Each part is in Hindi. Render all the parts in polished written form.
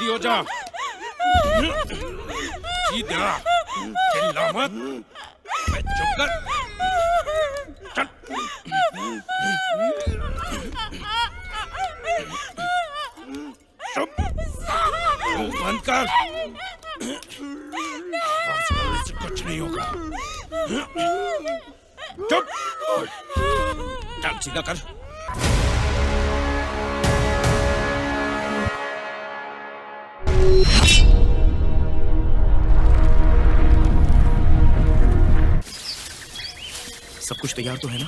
सीधी हो जा। सीधा चिल्ला मत। चुप कर। चल। चुप। बंद कर। इससे कुछ नहीं होगा। चुप। चल सीधा कर। सब कुछ तैयार तो है ना?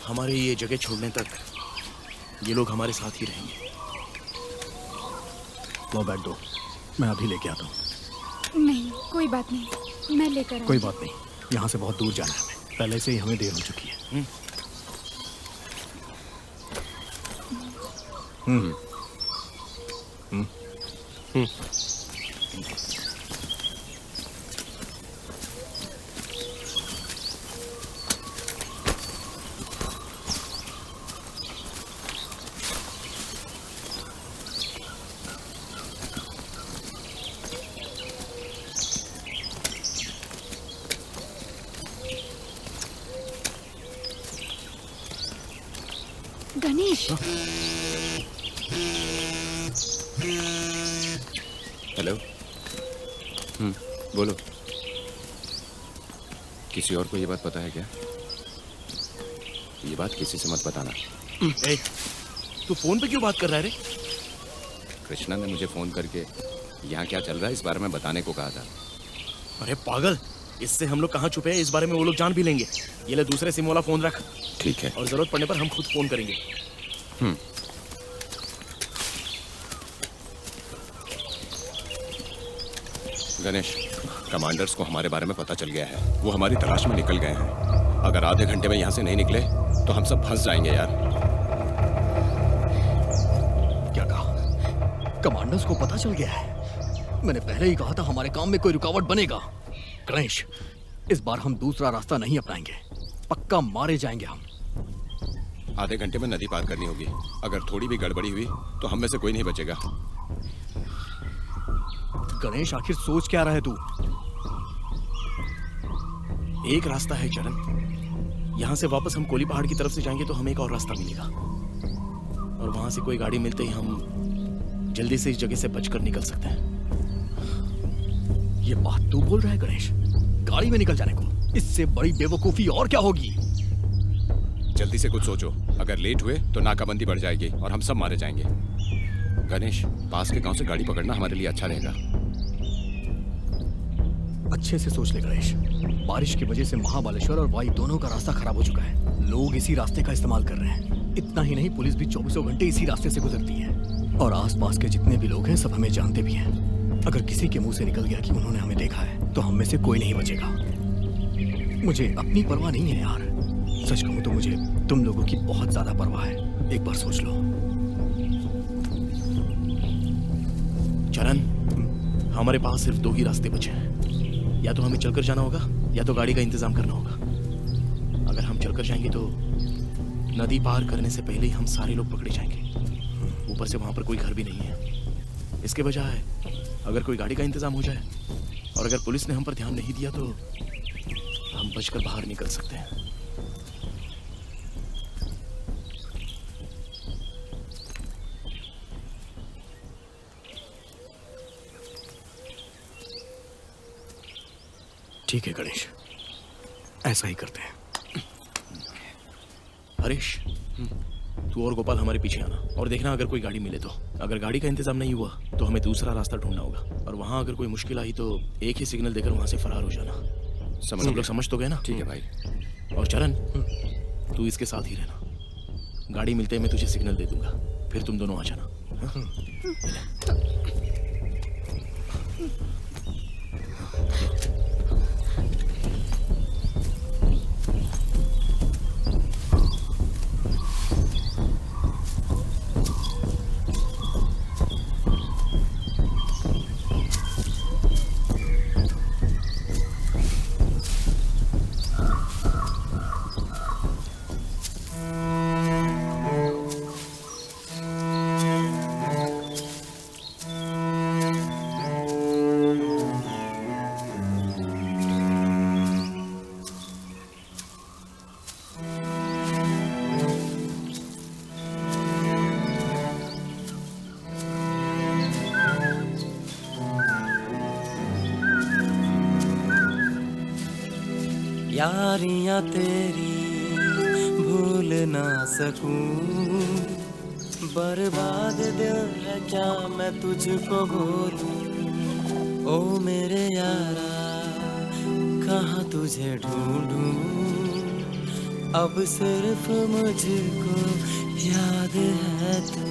हमारे ये जगह छोड़ने तक ये लोग हमारे साथ ही रहेंगे। लो बैग दो, मैं अभी लेके आता हूँ। नहीं, कोई बात नहीं, मैं लेकर कोई बात नहीं, यहाँ से बहुत दूर जाना है हमें। पहले से ही हमें देर हो चुकी है। गणेश। हेलो। बोलो। किसी और को ये बात पता है क्या? ये बात किसी से मत बताना। ए, तू फोन पे क्यों बात कर रहा है रे? कृष्णा ने मुझे फोन करके यहाँ क्या चल रहा है इस बारे में बताने को कहा था। अरे पागल, इससे हम लोग कहाँ छुपे हैं इस बारे में वो लोग जान भी लेंगे। ये ले दूसरे सिम वाला फोन रख। ठीक है। और जरूरत पड़ने पर हम खुद फोन करेंगे। गणेश, कमांडर्स को हमारे बारे में पता चल गया है। वो हमारी तलाश में निकल गए हैं। अगर आधे घंटे में यहाँ से नहीं निकले तो हम सब फंस जाएंगे यार। क्या कहा? कमांडर्स को पता चल गया है? मैंने पहले ही कहा था हमारे काम में कोई रुकावट बनेगा। गणेश, इस बार हम दूसरा रास्ता नहीं अपनाएंगे। पक्का मारे जाएंगे हम। आधे घंटे में नदी पार करनी होगी। अगर थोड़ी भी गड़बड़ी हुई तो हम में से कोई नहीं बचेगा। गणेश, आखिर सोच क्या रहा है तू? एक रास्ता है चरण। यहाँ से वापस हम कोली पहाड़ की तरफ से जाएंगे तो हमें एक और रास्ता मिलेगा। और वहां से कोई गाड़ी मिलते ही हम जल्दी से इस जगह से बचकर निकल सकते हैं। ये बात तू बोल रहा है गणेश? गाड़ी में निकल जाने को? इससे बड़ी बेवकूफी और क्या होगी? जल्दी से कुछ सोचो। अगर लेट हुए तो नाकाबंदी बढ़ जाएगी और हम सब मारे जाएंगे। गणेश, पास के गांव से गाड़ी पकड़ना हमारे लिए अच्छा रहेगा। अच्छे से सोच ले गणेश। बारिश की वजह से महाबालेश्वर और वाई दोनों का रास्ता खराब हो चुका है। लोग इसी रास्ते का इस्तेमाल कर रहे हैं। इतना ही नहीं, पुलिस भी 24 घंटे इसी रास्ते से गुजरती है। और आसपास के जितने भी लोग हैं सब हमें जानते भी हैं। अगर किसी के मुंह से निकल गया कि उन्होंने हमें देखा है तो हम में से कोई नहीं बचेगा। मुझे अपनी परवाह नहीं है यार। सच कहूं तो मुझे तुम लोगों की बहुत ज्यादा परवाह है। एक बार सोच लो। चरण, हमारे पास सिर्फ 2 ही रास्ते बचे हैं। या तो हमें चलकर जाना होगा या तो गाड़ी का इंतजाम करना होगा। अगर हम चलकर जाएंगे तो नदी पार करने से पहले ही हम सारे लोग पकड़े जाएंगे। ऊपर से वहां पर कोई घर भी नहीं है। इसके बजाय अगर कोई गाड़ी का इंतजाम हो जाए और अगर पुलिस ने हम पर ध्यान नहीं दिया तो हम बचकर बाहर निकल सकते हैं। ठीक है गणेश, ऐसा ही करते हैं। हरीश, तू और गोपाल हमारे पीछे आना और देखना अगर कोई गाड़ी मिले तो। अगर गाड़ी का इंतजाम नहीं हुआ तो हमें दूसरा रास्ता ढूंढना होगा। और वहां अगर कोई मुश्किल आई तो एक ही सिग्नल देकर वहां से फरार हो जाना। सब लोग समझ तो गए ना? ठीक है भाई। और चरण, तू इसके साथ ही रहना। गाड़ी मिलते ही मैं तुझे सिग्नल दे दूंगा, फिर तुम दोनों आ जाना। यारियां तेरी भूल ना सकूं, बर्बाद दिल है क्या मैं तुझको बोलूं। ओ मेरे यारा कहाँ तुझे ढूंढूं, अब सिर्फ मुझको याद है तू।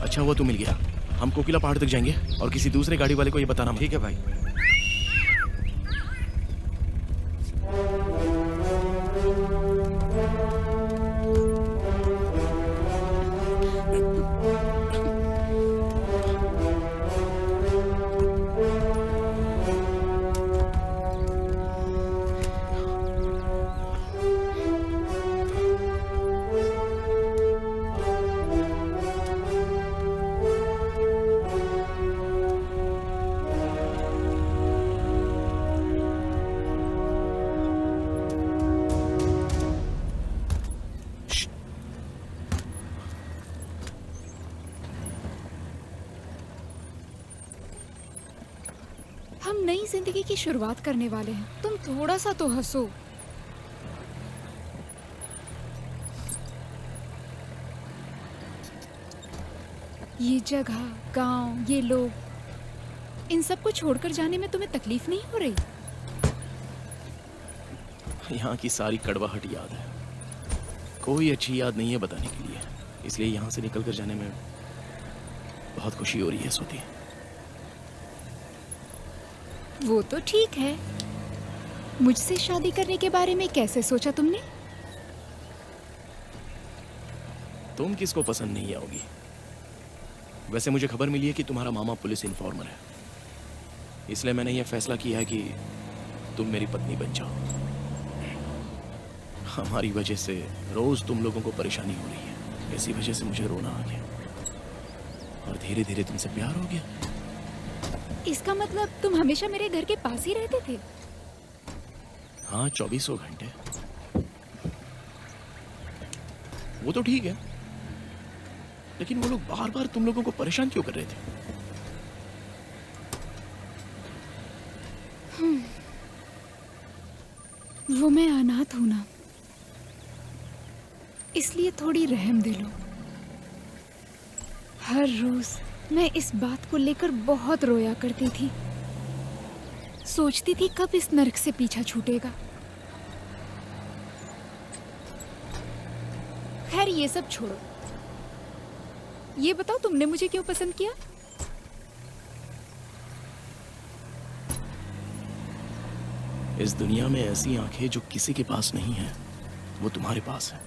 अच्छा हुआ तू मिल गया। हम कोकिला पहाड़ तक जाएंगे और किसी दूसरे गाड़ी वाले को ये बताना मत। ठीक है भाई। हम नई जिंदगी की शुरुआत करने वाले हैं, तुम थोड़ा सा तो हंसो। ये जगह, गांव, ये लोग, इन सबको छोड़कर जाने में तुम्हें तकलीफ नहीं हो रही? यहाँ की सारी कड़वाहट याद है, कोई अच्छी याद नहीं है बताने के लिए। इसलिए यहाँ से निकल कर जाने में बहुत खुशी हो रही है सोती। वो तो ठीक है, मुझसे शादी करने के बारे में कैसे सोचा तुमने? तुम किसको पसंद नहीं आओगी? वैसे मुझे खबर मिली है कि तुम्हारा मामा पुलिस इन्फॉर्मर है, इसलिए मैंने यह फैसला किया है कि तुम मेरी पत्नी बन जाओ। हमारी वजह से रोज तुम लोगों को परेशानी हो रही है, इसी वजह से मुझे रोना आ गया और धीरे धीरे तुमसे प्यार हो गया। इसका मतलब तुम हमेशा मेरे घर के पास ही रहते थे? हाँ, 24 घंटे। वो तो ठीक है, लेकिन वो लोग बार बार तुम लोगों को परेशान क्यों कर रहे थे? वो मैं अनाथ हूं ना, इसलिए थोड़ी रहम दिलो। हर रोज मैं इस बात को लेकर बहुत रोया करती थी, सोचती थी कब इस नरक से पीछा छूटेगा। खैर ये सब छोड़ो, ये बताओ तुमने मुझे क्यों पसंद किया? इस दुनिया में ऐसी आंखें जो किसी के पास नहीं है, वो तुम्हारे पास है।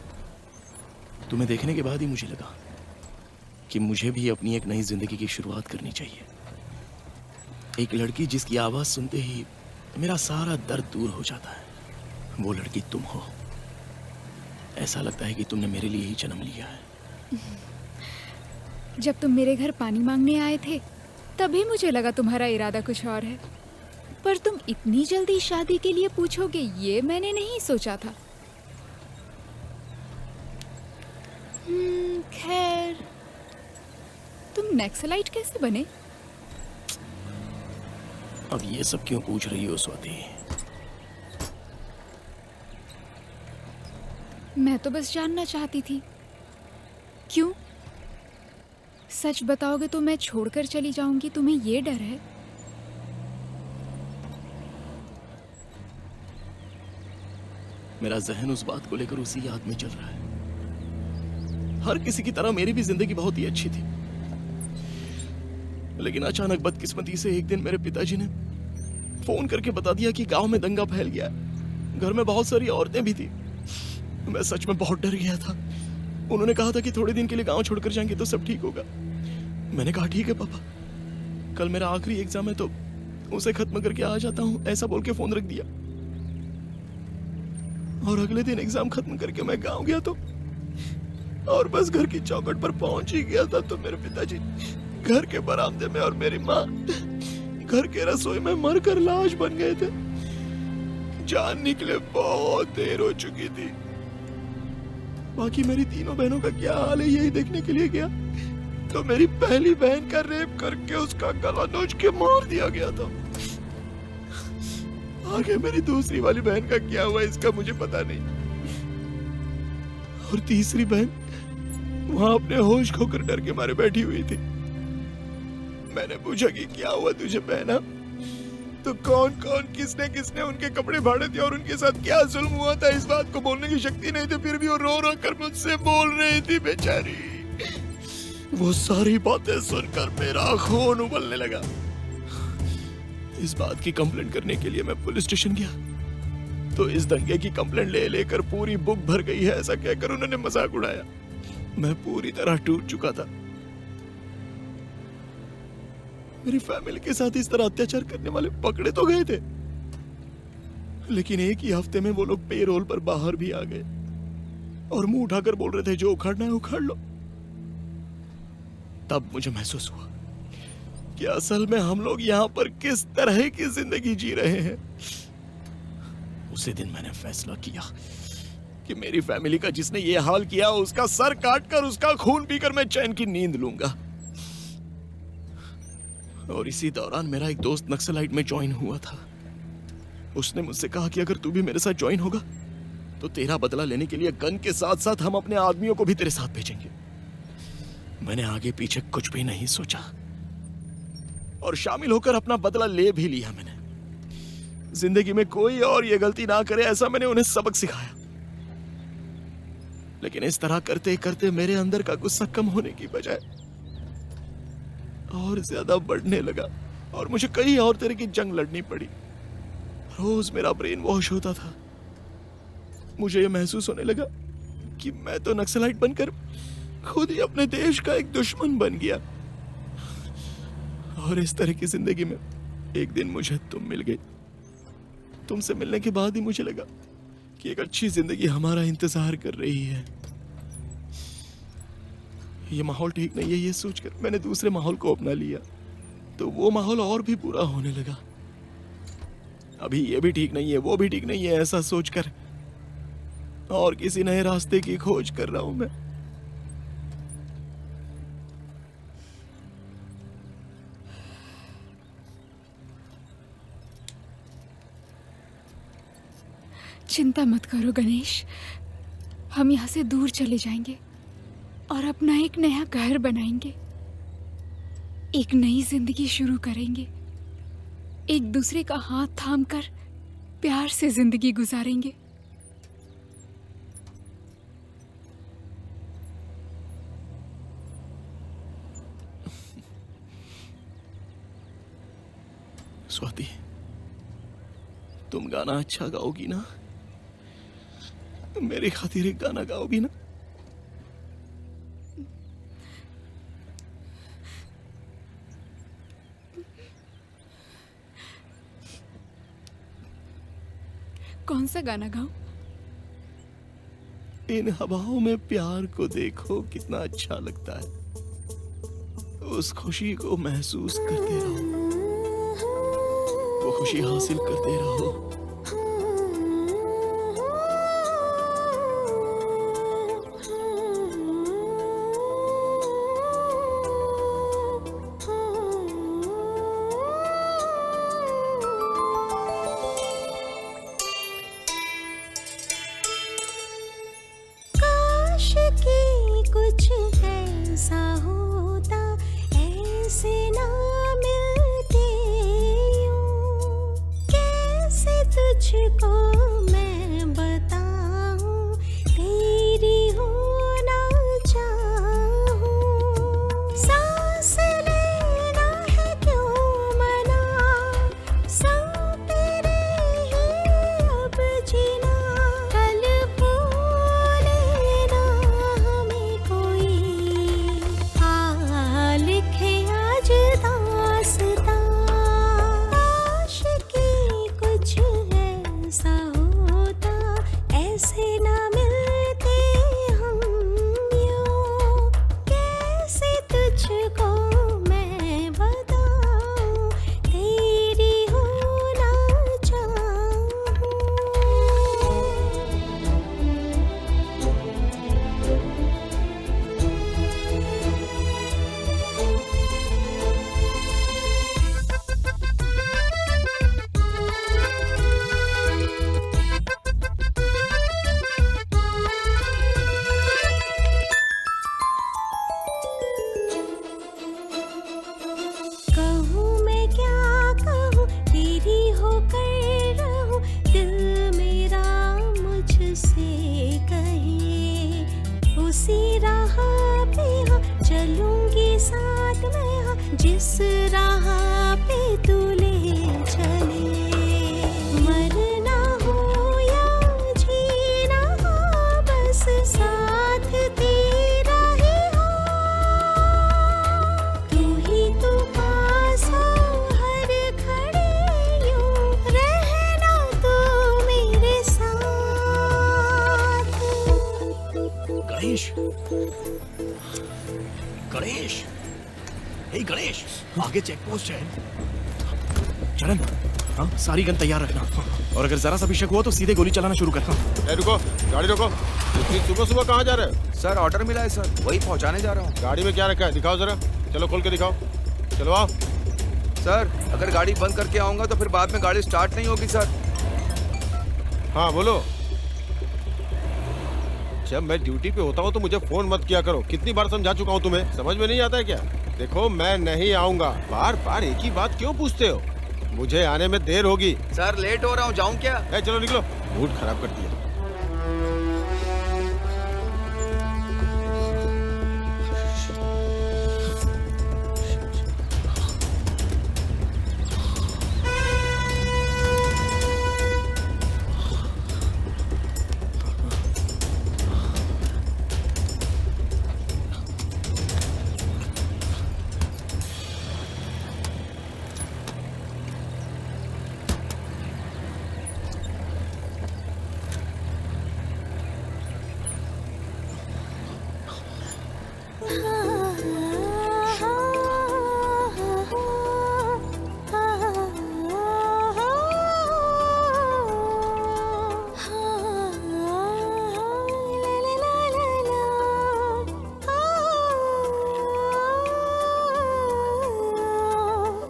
तुम्हें देखने के बाद ही मुझे लगा कि मुझे भी अपनी एक नई जिंदगी की शुरुआत करनी चाहिए। एक लड़की जिसकी आवाज सुनते ही मेरा सारा दर्द दूर हो जाता है, वो लड़की तुम हो। ऐसा लगता है कि तुमने मेरे लिए ही जन्म लिया है। जब तुम मेरे घर पानी मांगने आए थे, तभी मुझे लगा तुम्हारा इरादा कुछ और है, पर तुम इतनी जल्दी शादी के लिए पूछोगे ये मैंने नहीं सोचा था। खैर, तुम नक्सलाइट कैसे बने? अब ये सब क्यों पूछ रही हो स्वाति? मैं तो बस जानना चाहती थी। क्यों? सच बताओगे तो मैं छोड़कर चली जाऊंगी, तुम्हें ये डर है? मेरा जहन उस बात को लेकर उसी याद में चल रहा है। हर किसी की तरह मेरी भी जिंदगी बहुत ही अच्छी थी, लेकिन अचानक बदकिस्मती से एक दिन मेरे पिताजी ने फोन करके बता दिया कि गांव में दंगा फैल गया है। घर में बहुत सारी औरतें भी थी। मैं सच में बहुत डर गया था। उन्होंने कहा था कि थोड़े दिन के लिए गांव छोड़कर जाएंगे तो सब ठीक होगा। मैंने कहा ठीक है पापा, कल मेरा आखिरी एग्जाम है तो उसे खत्म करके आ जाता हूं, ऐसा बोल के फोन रख दिया। और अगले दिन एग्जाम खत्म करके मैं गांव गया तो, और बस घर की चौखट पर पहुंच ही गया था तो मेरे पिताजी घर के बरामदे में और मेरी माँ घर के रसोई में मरकर लाश बन गए थे। जान निकले बहुत देर हो चुकी थी। बाकी मेरी तीनों बहनों का क्या हाल है यही देखने के लिए गया तो मेरी पहली बहन का रेप करके उसका गला नोच के मार दिया गया था। आगे मेरी दूसरी वाली बहन का क्या हुआ इसका मुझे पता नहीं। और तीसरी बहन वहां अपने होश खोकर डर के मारे बैठी हुई थी। मैंने पूछा कि क्या हुआ तुझे बहना, तो कौन कौन किसने किसने उनके कपड़े फाड़े थे और उनके साथ क्या जुल्म हुआ था इस बात को बोलने की शक्ति नहीं थी, फिर भी वो रो रो कर मुझसे बोल रही थी बेचारी। वो सारी बातें सुनकर मेरा खून उबलने लगा। इस बात की कंप्लेंट करने के लिए मैं पुलिस स्टेशन गया तो इस दंगे की कंप्लेंट ले लेकर पूरी बुक भर गई है ऐसा कहकर उन्होंने मजाक उड़ाया। मैं पूरी तरह टूट चुका था। मेरी फैमिली के साथ इस तरह अत्याचार करने वाले पकड़े तो गए थे, लेकिन एक ही हफ्ते में वो लोग पेरोल पर बाहर भी आ गए और मुंह उठाकर बोल रहे थे जो उखाड़ना है उखाड़ लो। तब मुझे महसूस हुआ कि असल में हम लोग यहाँ पर किस तरह की जिंदगी जी रहे हैं। उसी दिन मैंने फैसला किया कि मेरी फैमिली का जिसने ये हाल किया उसका सर काटकर उसका खून पीकर मैं चैन की नींद लूंगा। और इसी दौरान मेरा एक दोस्त नक्सलाइट में ज्वाइन हुआ था। उसने मुझसे कहा कि अगर तू भी मेरे साथ ज्वाइन होगा तो तेरा बदला लेने के लिए गन के साथ साथ हम अपने आदमियों को भी तेरे साथ भेजेंगे। मैंने आगे पीछे कुछ भी नहीं सोचा और शामिल होकर अपना बदला ले भी लिया। मैंने जिंदगी में कोई और ये गलती ना करे ऐसा मैंने उन्हें सबक सिखाया। लेकिन इस तरह करते करते मेरे अंदर का गुस्सा कम होने की बजाय और ज्यादा बढ़ने लगा और मुझे कई और तरह की जंग लड़नी पड़ी। रोज मेरा ब्रेन वॉश होता था। मुझे यह महसूस होने लगा कि मैं तो नक्सलाइट बनकर खुद ही अपने देश का एक दुश्मन बन गया। और इस तरह की जिंदगी में एक दिन मुझे तुम मिल गई। तुमसे मिलने के बाद ही मुझे लगा कि एक अच्छी जिंदगी हमारा इंतजार कर रही है। ये माहौल ठीक नहीं है ये सोचकर मैंने दूसरे माहौल को अपना लिया तो वो माहौल और भी बुरा होने लगा। अभी ये भी ठीक नहीं है वो भी ठीक नहीं है ऐसा सोचकर और किसी नए रास्ते की खोज कर रहा हूं मैं। चिंता मत करो गणेश, हम यहाँ से दूर चले जाएंगे और अपना एक नया घर बनाएंगे, एक नई जिंदगी शुरू करेंगे, एक दूसरे का हाथ थामकर प्यार से जिंदगी गुजारेंगे। स्वाति, तुम गाना अच्छा गाओगी ना? मेरे खातिर एक गाना गाओगी ना? कौन सा गाना गाऊं? इन हवाओं में प्यार को देखो कितना अच्छा लगता है। उस खुशी को महसूस करते रहो, वो खुशी हासिल करते रहो। जिस राह पे तू ले चले, मरना हो या जीना हो, बस साथ तेरा ही हो। तू ही तू पास हो हर घड़ी, यूं रहना तू मेरे साथ। गणेश, गणेश, हे गणेश, आगे चेक पोस्ट है। चरण, हाँ सारी गन तैयार रखना, और अगर जरा सा भी शक हुआ तो सीधे गोली चलाना शुरू करना। रुको, गाड़ी रोको। इतनी सुबह सुबह कहाँ जा रहे हो? सर ऑर्डर मिला है सर, वही पहुंचाने जा रहा हूँ। गाड़ी में क्या रखा है? दिखाओ जरा। चलो खोल के दिखाओ। चलो आओ। सर अगर गाड़ी बंद करके आऊंगा तो फिर बाद में गाड़ी स्टार्ट नहीं होगी सर। हाँ बोलो। जब मैं ड्यूटी पे होता हूँ तो मुझे फोन मत किया करो। कितनी बार समझा चुका हूँ तुम्हें, समझ में नहीं आता है क्या? देखो मैं नहीं आऊंगा। बार बार एक ही बात क्यों पूछते हो? मुझे आने में देर होगी। सर लेट हो रहा हूँ, जाऊँ क्या? चलो निकलो, मूड खराब कर दिया।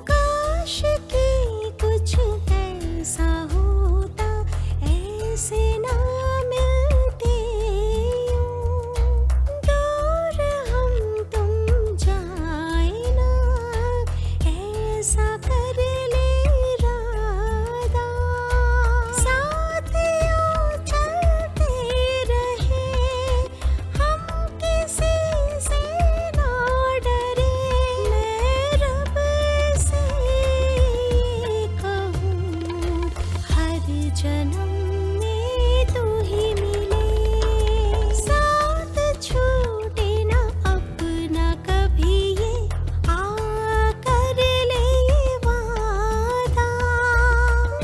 काश कि कुछ ऐसा होता, ऐसे ना मिलते यूं। दूर हम तुम जाए ना, ऐसा कर ले इरादा। साथ यूं चलते रहे, हम किसी से ना डरे। मैं रब से कहूँ हर जन्म में तू ही मिले। साथ छूटे ना अपना कभी, ये आ कर ले ये वादा।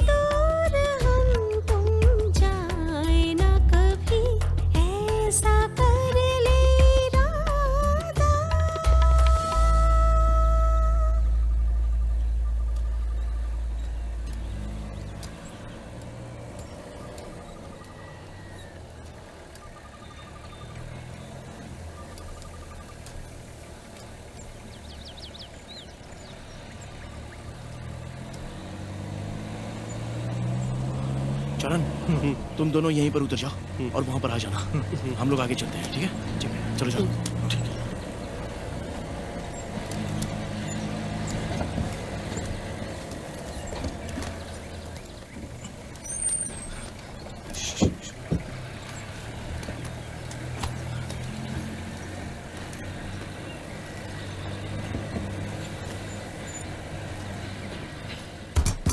दूर हम तुम जाए ना कभी, ऐसा कर ले इरादा। चरण, तुम दोनों यहीं पर उतर जाओ और वहां पर आ जाना। हम लोग आगे चलते हैं, ठीक है? ठीक है, चलो चलो। ठीक है।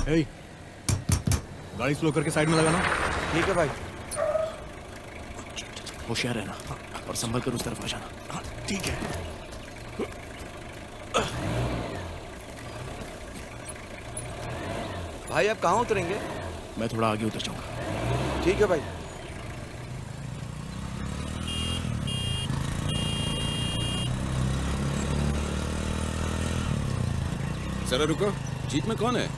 ए, गाड़ी स्लो करके साइड में लगाना। ठीक है भाई। होशियार रहना और संभल कर उस तरफ आ जाना। हाँ, ठीक है। भाई आप कहाँ उतरेंगे? मैं थोड़ा आगे उतर जाऊंगा। ठीक है भाई। जरा रुको, जीप में कौन है?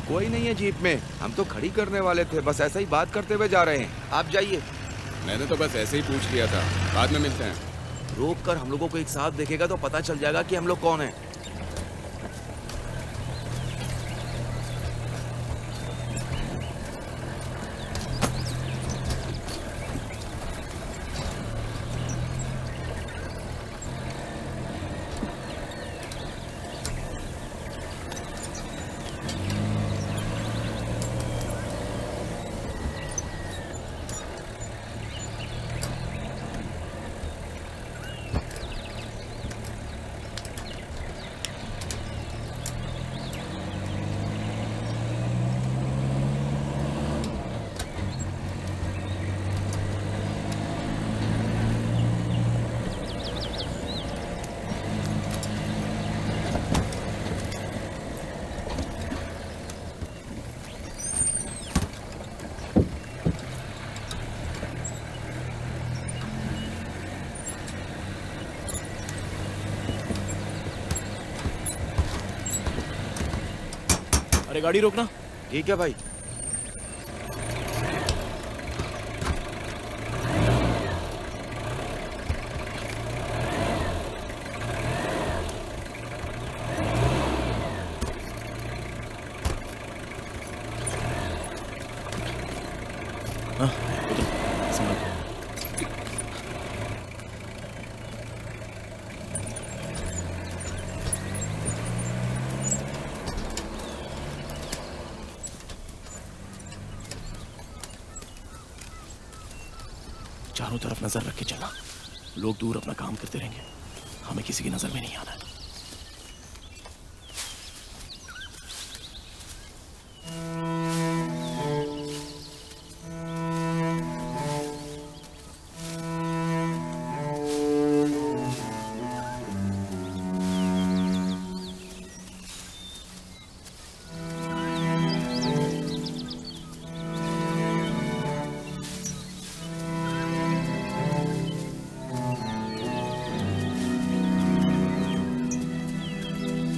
कोई नहीं है जीप में, हम तो खड़ी करने वाले थे, बस ऐसा ही बात करते हुए जा रहे हैं। आप जाइए। मैंने तो बस ऐसे ही पूछ लिया था, बाद में मिलते हैं। रोक कर हम लोगों को एक साथ देखेगा तो पता चल जाएगा कि हम लोग कौन हैं। अरे गाड़ी रोकना। ठीक है भाई। हाँ उधर संभल के। चारों तरफ नजर रख के चलना। लोग दूर अपना काम करते रहेंगे, हमें किसी की नजर में नहीं आना है।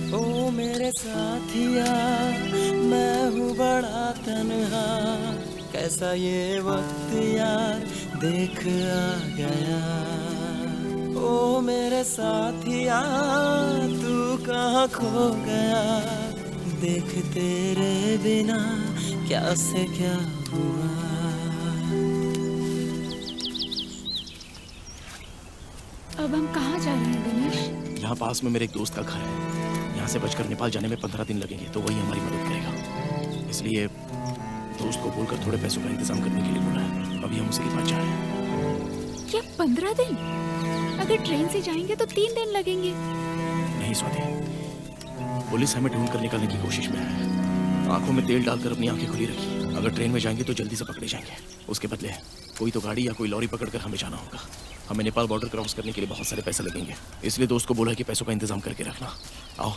ओ मेरे साथिया, मैं हूँ बड़ा तन्हा, कैसा ये वक्त यार देख आ गया। ओ मेरे साथिया, तू कहाँ खो गया, देख तेरे बिना क्या से क्या हुआ। अब हम कहाँ जा रहे हैं गणेश? यहाँ पास में मेरे एक दोस्त का घर है। यहाँ से बचकर नेपाल जाने में 15 दिन लगेंगे, तो वही हमारी मदद करेगा। इसलिए दोस्त को बोलकर थोड़े पैसों का इंतजाम करने के लिए बोला है। अभी हम उसी के पास जा रहे हैं। क्या 15 दिन? अगर ट्रेन से जाएंगे तो 3 दिन लगेंगे। नहीं स्वाति, पुलिस हमें ढूंढ कर निकालने की कोशिश में है। आंखों में तेल डालकर अपनी आंखें खुली रखी। अगर ट्रेन में जाएंगे तो जल्दी से पकड़े जाएंगे। उसके बदले कोई तो गाड़ी या कोई लॉरी पकड़कर हमें जाना होगा। हमें नेपाल बॉर्डर क्रॉस करने के लिए बहुत सारे पैसे लगेंगे, इसलिए दोस्त को बोला कि पैसों का इंतजाम करके रखना। आओ।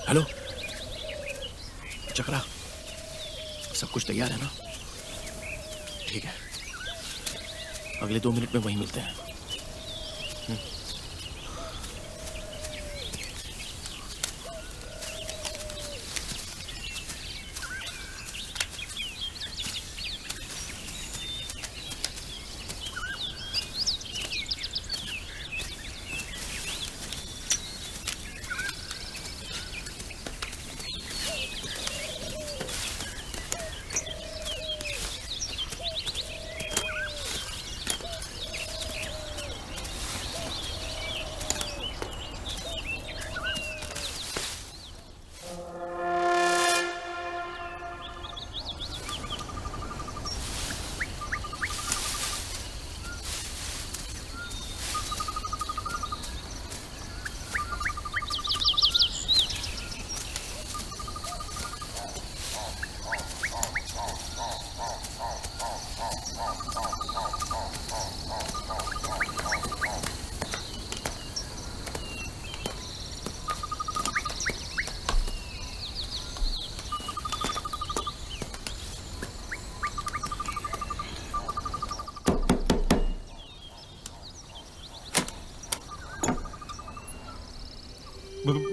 हेलो चक्रा, सब कुछ तैयार है ना? ठीक है, अगले 2 मिनट में वहीं मिलते हैं।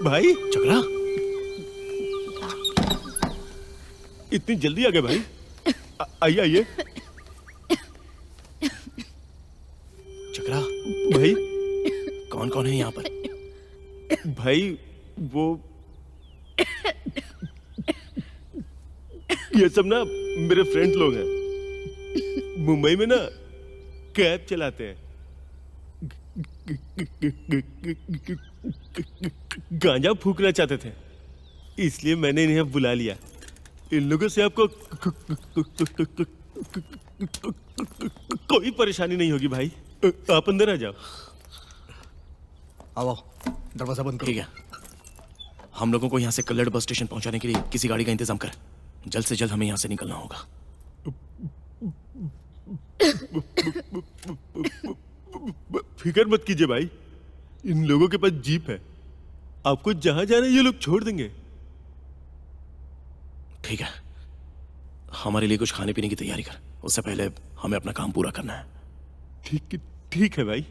भाई चक्रा, इतनी जल्दी आ गए भाई? आइए आइए। चक्रा भाई कौन कौन है यहाँ पर? भाई वो ये सब ना मेरे फ्रेंड्स लोग हैं। मुंबई में ना कैब चलाते हैं, गांजा फूकना चाहते थे, इसलिए मैंने इन्हें बुला लिया। इन लोगों से आपको कोई परेशानी नहीं होगी भाई। आप अंदर आ जाओ। आओ दरवाजा बंद करो। ठीक है, हम लोगों को यहाँ से कल्लड़ बस स्टेशन पहुँचाने के लिए किसी गाड़ी का इंतजाम कर। जल्द से जल्द हमें यहाँ से निकलना होगा। फिक्र मत कीजिए भाई, इन लोगों के पास जीप है, आपको जहां जाना है ये लोग छोड़ देंगे। ठीक है, हमारे लिए कुछ खाने पीने की तैयारी कर, उससे पहले हमें अपना काम पूरा करना है। ठीक है भाई।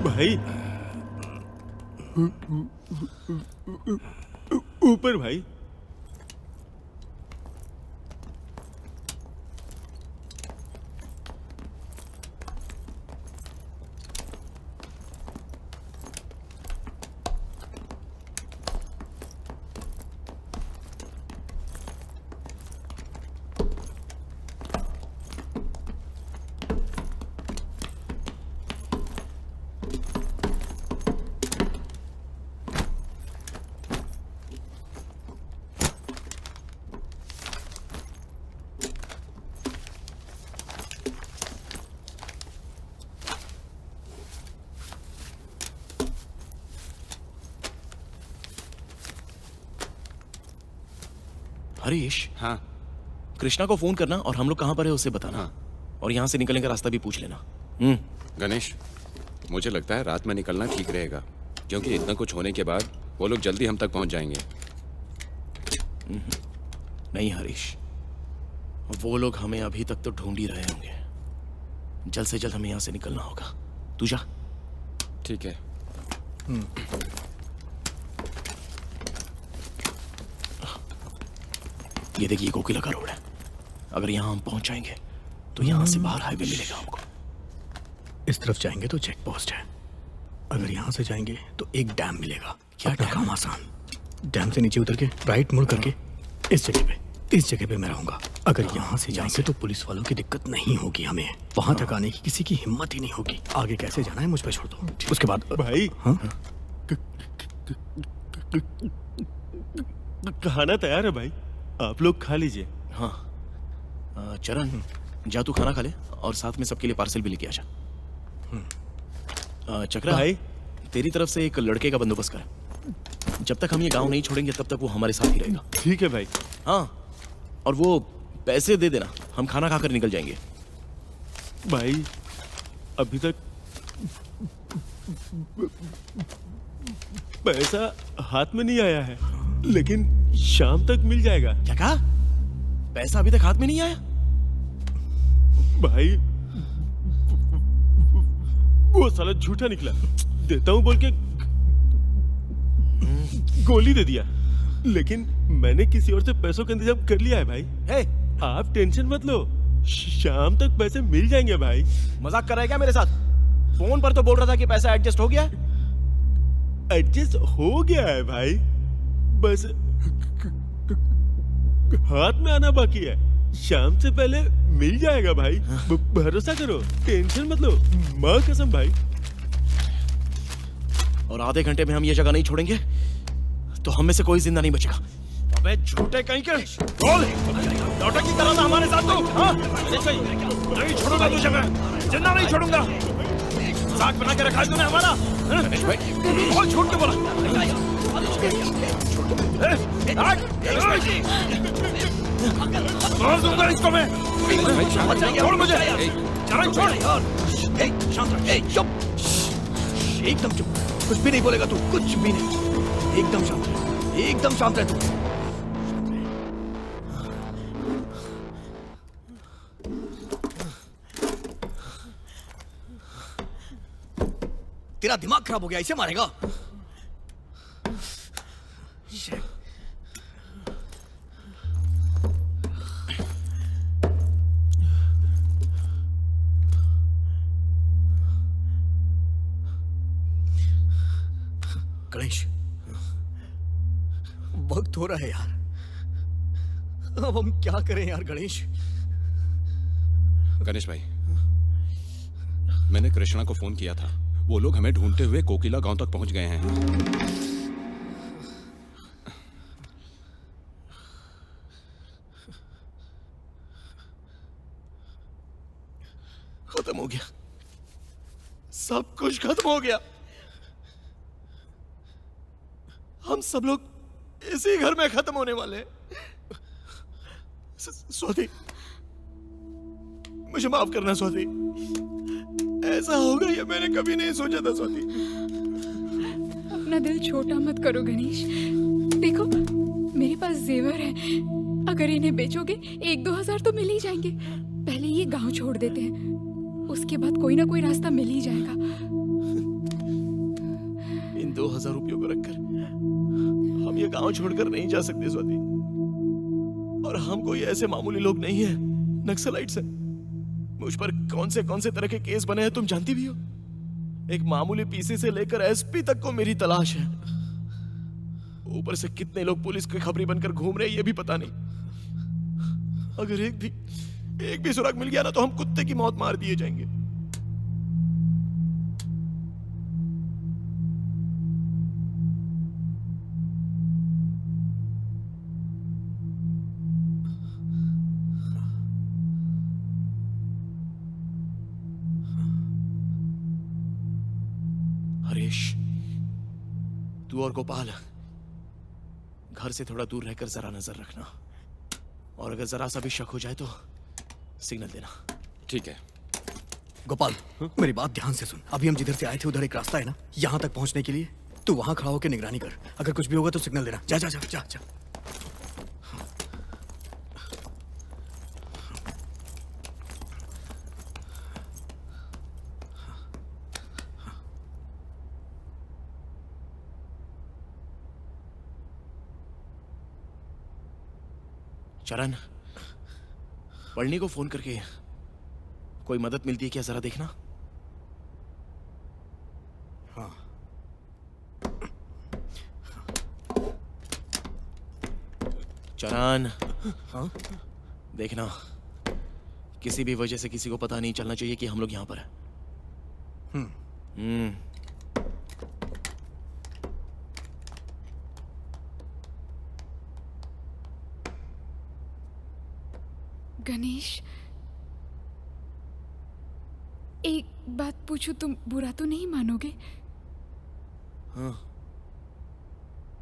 भाई ऊपर भाई। हरीश, हाँ कृष्णा को फोन करना और हम लोग कहाँ पर है उसे बताना। हाँ। और यहाँ से निकलने का रास्ता भी पूछ लेना। गणेश, मुझे लगता है रात में निकलना ठीक रहेगा, क्योंकि इतना कुछ होने के बाद वो लोग जल्दी हम तक पहुंच जाएंगे। नहीं हरीश, वो लोग हमें अभी तक तो ढूंढ ही रहे होंगे। जल्द से जल्द हमें यहाँ से निकलना होगा। तू जा। ठीक है। ये देखिए, कोकिला का रोड है। अगर यहाँ हम पहुंच जाएंगे तो यहाँ से बाहर हाईवे मिलेगा हमको। इस तरफ जाएंगे तो चेक पोस्ट है। अगर यहाँ से जाएंगे तो एक डैम मिलेगा। क्या काम आसान। डैम से नीचे उतर के राइट मुड़ करके इस जगह पे मैं रहूंगा। अगर यहाँ से जाएंगे तो पुलिस वालों की दिक्कत नहीं होगी, हमें वहां तक आने की किसी की हिम्मत ही नहीं होगी। आगे कैसे जाना है मुझ पे छोड़ दो। उसके बाद भाई हाँ? खाना तैयार है भाई, आप लोग खा लीजिए। हाँ चरण, जा तू खाना खा ले और साथ में सबके लिए पार्सल भी लेके आ जा। चक्रा भाई, तेरी तरफ से एक लड़के का बंदोबस्त कर। जब तक हम ये गांव नहीं छोड़ेंगे तब तक वो हमारे साथ ही रहेगा। ठीक है भाई। हाँ, और वो पैसे दे देना, हम खाना खाकर निकल जाएंगे। भाई अभी तक पैसा हाथ में नहीं आया है, लेकिन शाम तक मिल जाएगा। क्या कहा? पैसा अभी तक हाथ में नहीं आया? भाई वो साला झूठा निकला, देता हूं बोल के गोली दे दिया, लेकिन मैंने किसी और से पैसों का इंतजाम कर लिया है भाई। हे, आप टेंशन मत लो, शाम तक पैसे मिल जाएंगे भाई। मजाक कर रहा है क्या मेरे साथ? फोन पर तो बोल रहा था कि पैसा एडजस्ट हो गया है। एडजस्ट हो गया है भाई, बस हाथ में आना बाकी है। शाम से पहले मिल जाएगा भाई, भरोसा करो, टेंशन मत लो, माँ कसम भाई। और आधे घंटे में हम ये जगह नहीं छोड़ेंगे तो हम में से कोई जिंदा नहीं बचेगा। अबे झूठे कहीं के बोल, नौटंकी कर रहा था हमारे साथ तू? हाँ? नहीं छोड़ूंगा तुझे मैं, जिंदा नहीं छोड़ूंगा। साग बना के रखा है तूने हमारा। गणेश भाई, बोल, झूठ क्यों बोला? मार दूंगा इसको मैं। छोड़ मुझे, चरण छोड़। शांत रह, चुप, एकदम चुप, कुछ भी नहीं बोलेगा तू, कुछ भी नहीं, एकदम शांत रह, एकदम शांत रह तू। तेरा दिमाग खराब हो गया, इसे मारेगा? गणेश, वक्त हो रहा है यार, अब हम क्या करें यार? गणेश, गणेश भाई, मैंने कृष्णा को फोन किया था, वो लोग हमें ढूंढते हुए कोकिला गांव तक पहुंच गए हैं। खत्म हो गया, सब कुछ खत्म हो गया। हम सब लोग इसी घर में खत्म होने वाले हैं। स्वाति, मुझे माफ करना स्वाति, ऐसा होगा ये मैंने कभी नहीं सोचा था स्वाति। अपना दिल छोटा मत करो गणेश। देखो मेरे पास जेवर है, अगर इन्हें बेचोगे 1-2 हजार तो मिल ही जाएंगे। पहले ये गांव छोड़ देते हैं, उसके बाद कोई ना कोई रास्ता मिल ही जाएगा। इन 2000 रुपयों को रखकर हम ये गांव छोड़कर नहीं जा सकते स्वाति। और हम कोई ऐसे मामूली लोग नहीं है, नक्सलाइट्स हैं। मुझ पर कौन से तरह के केस बने हैं तुम जानती भी हो। एक मामूली पीसी से लेकर एसपी तक को मेरी तलाश है। ऊपर से कितने लोग पुलिस के खबरी बनकर घूम रहे हैं ये भी पता नहीं। अगर एक भी सुराग मिल गया ना तो हम कुत्ते की मौत मार दिए जाएंगे। हरीश, तू और गोपाल घर से थोड़ा दूर रहकर जरा नजर रखना, और अगर जरा सा भी शक हो जाए तो सिग्नल देना। ठीक है। गोपाल, मेरी बात ध्यान से सुन। अभी हम जिधर से आए थे उधर एक रास्ता है ना, यहाँ तक पहुँचने के लिए। तू वहाँ खड़ा होकर निगरानी कर, अगर कुछ भी होगा तो सिग्नल देना। जा जा जा जा जा। चरण, पढ़नी को फोन करके कोई मदद मिलती है क्या जरा देखना। हाँ। चरण, हाँ? देखना किसी भी वजह से किसी को पता नहीं चलना चाहिए कि हम लोग यहाँ पर हैं। हम्म। गणेश, एक बात पूछूं, तुम बुरा तो नहीं मानोगे? हाँ।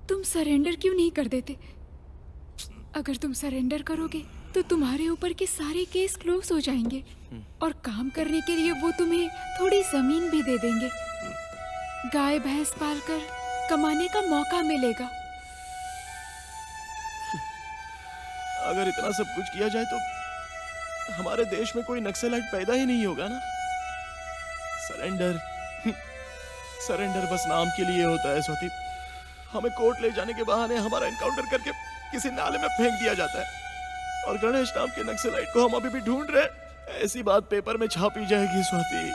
तुम सरेंडर क्यों नहीं कर देते? अगर तुम सरेंडर करोगे तो तुम्हारे ऊपर के सारे केस क्लोज हो जाएंगे, और काम करने के लिए वो तुम्हें थोड़ी जमीन भी दे देंगे। गाय भैंस पालकर कमाने का मौका मिलेगा। अगर इतना सब कुछ किया जाए तो हमारे देश में कोई नक्सलाइट पैदा ही नहीं होगा ना। सरेंडर बस नाम के लिए होता है स्वाति। हमें कोर्ट ले जाने के बहाने हमारा एनकाउंटर करके किसी नाले में फेंक दिया जाता है, और गणेश नाम के नक्सलाइट को हम अभी भी ढूंढ रहे। ऐसी बात पेपर में छापी जाएगी स्वाति।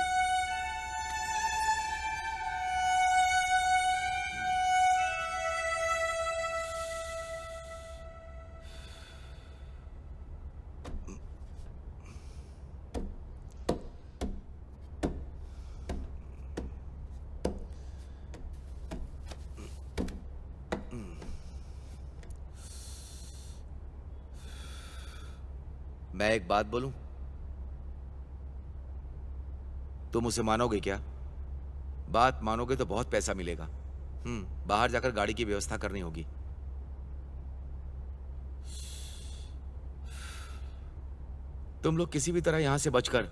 मैं एक बात बोलूं, तुम उसे मानोगे क्या? बात मानोगे तो बहुत पैसा मिलेगा। बाहर जाकर गाड़ी की व्यवस्था करनी होगी। तुम लोग किसी भी तरह यहां से बचकर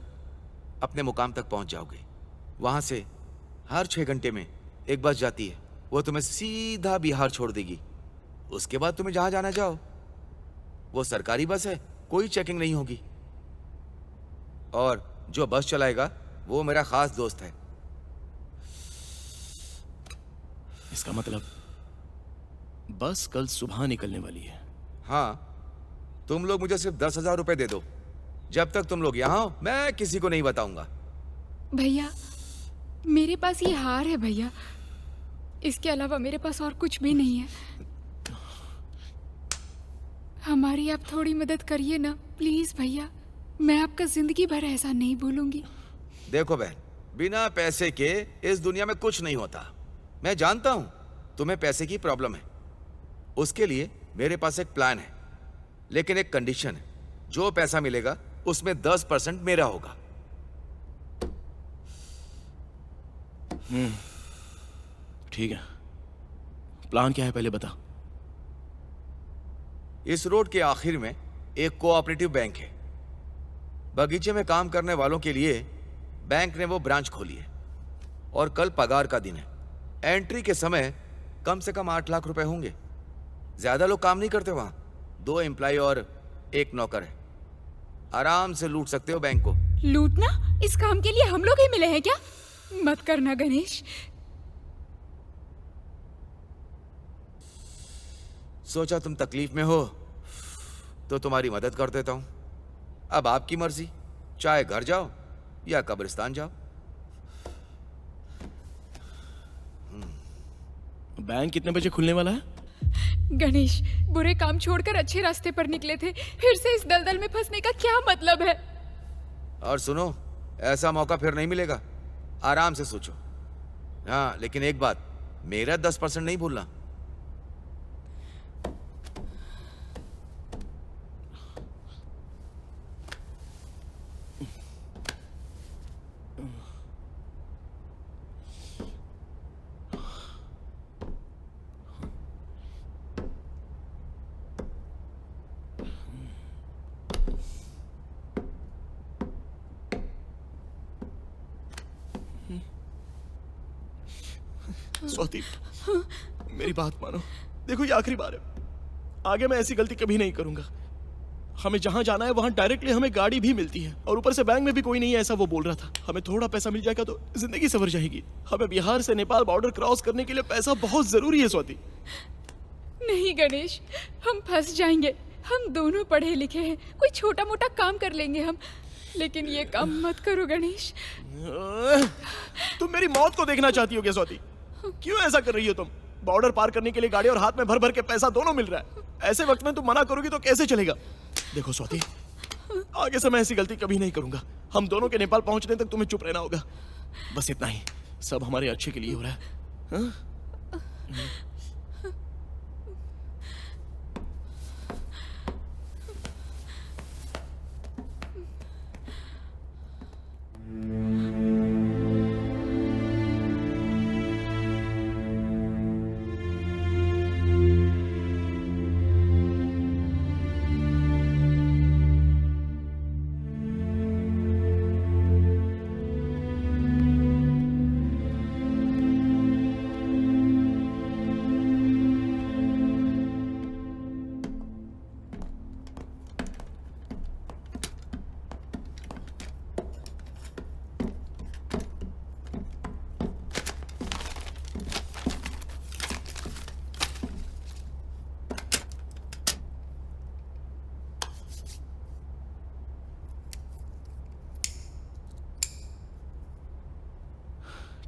अपने मुकाम तक पहुंच जाओगे। वहां से हर 6 घंटे में एक बस जाती है, वो तुम्हें सीधा बिहार छोड़ देगी। उसके बाद तुम्हें जहां जाना जाओ। वो सरकारी बस है, कोई चेकिंग नहीं होगी। और जो बस चलाएगा वो मेरा खास दोस्त है। इसका मतलब बस कल सुबह निकलने वाली है। हाँ, तुम लोग मुझे सिर्फ 10,000 रुपए दे दो। जब तक तुम लोग यहाँ हो मैं किसी को नहीं बताऊंगा। भैया, मेरे पास ये हार है भैया, इसके अलावा मेरे पास और कुछ भी नहीं है। हमारी आप थोड़ी मदद करिए ना प्लीज भैया, मैं आपका जिंदगी भर ऐसा नहीं भूलूंगी। देखो बहन, बिना पैसे के इस दुनिया में कुछ नहीं होता। मैं जानता हूं तुम्हें पैसे की प्रॉब्लम है, उसके लिए मेरे पास एक प्लान है, लेकिन एक कंडीशन है। जो पैसा मिलेगा उसमें 10% मेरा होगा। ठीक है, प्लान क्या है पहले बता। इस रोड के आखिर में एक कोऑपरेटिव बैंक है। बगीचे में काम करने वालों के लिए बैंक ने वो ब्रांच खोली है और कल पगार का दिन है। एंट्री के समय कम से कम 8 लाख रुपए होंगे। ज्यादा लोग काम नहीं करते वहां, 2 एम्प्लॉय और 1 नौकर है। आराम से लूट सकते हो बैंक को। लूटना? इस काम के लिए हम लोग ही मिले हैं क्या? मत करना गणेश। सोचा तुम तकलीफ में हो तो तुम्हारी मदद कर देता हूं। अब आपकी मर्जी, चाहे घर जाओ या कब्रिस्तान जाओ। बैंक कितने बजे खुलने वाला है? गणेश, बुरे काम छोड़कर अच्छे रास्ते पर निकले थे, फिर से इस दलदल में फंसने का क्या मतलब है? और सुनो, ऐसा मौका फिर नहीं मिलेगा। आराम से सोचो। हाँ, लेकिन एक बात, मेरा 10% नहीं भूलना। स्वाति, मेरी बात मानो। देखो, ये आखिरी बार है। आगे मैं ऐसी गलती कभी नहीं करूंगा। हमें जहां जाना है वहां डायरेक्टली हमें गाड़ी भी मिलती है, और ऊपर से बैंक में भी कोई नहीं है, ऐसा वो बोल रहा था। हमें थोड़ा पैसा मिल जाएगा तो जिंदगी संवर जाएगी। हमें बिहार से नेपाल बॉर्डर क्रॉस करने के लिए पैसा बहुत जरूरी है स्वाति। नहीं गणेश, हम फंस जाएंगे। हम दोनों पढ़े लिखे हैं, कोई छोटा मोटा काम कर लेंगे हम, लेकिन ये काम मत करो गणेश। तुम मेरी मौत को देखना चाहती हो क्या स्वाति? क्यों ऐसा कर रही हो तुम? बॉर्डर पार करने के लिए गाड़ी और हाथ में भर भर के पैसा दोनों मिल रहा है। ऐसे वक्त में तुम मना करोगी तो कैसे चलेगा? देखो स्वाति, आगे से मैं ऐसी गलती कभी नहीं करूंगा। हम दोनों के नेपाल पहुंचने तक तुम्हें चुप रहना होगा। बस इतना ही। सब हमारे अच्छे के लिए हो रहा है। हाँ?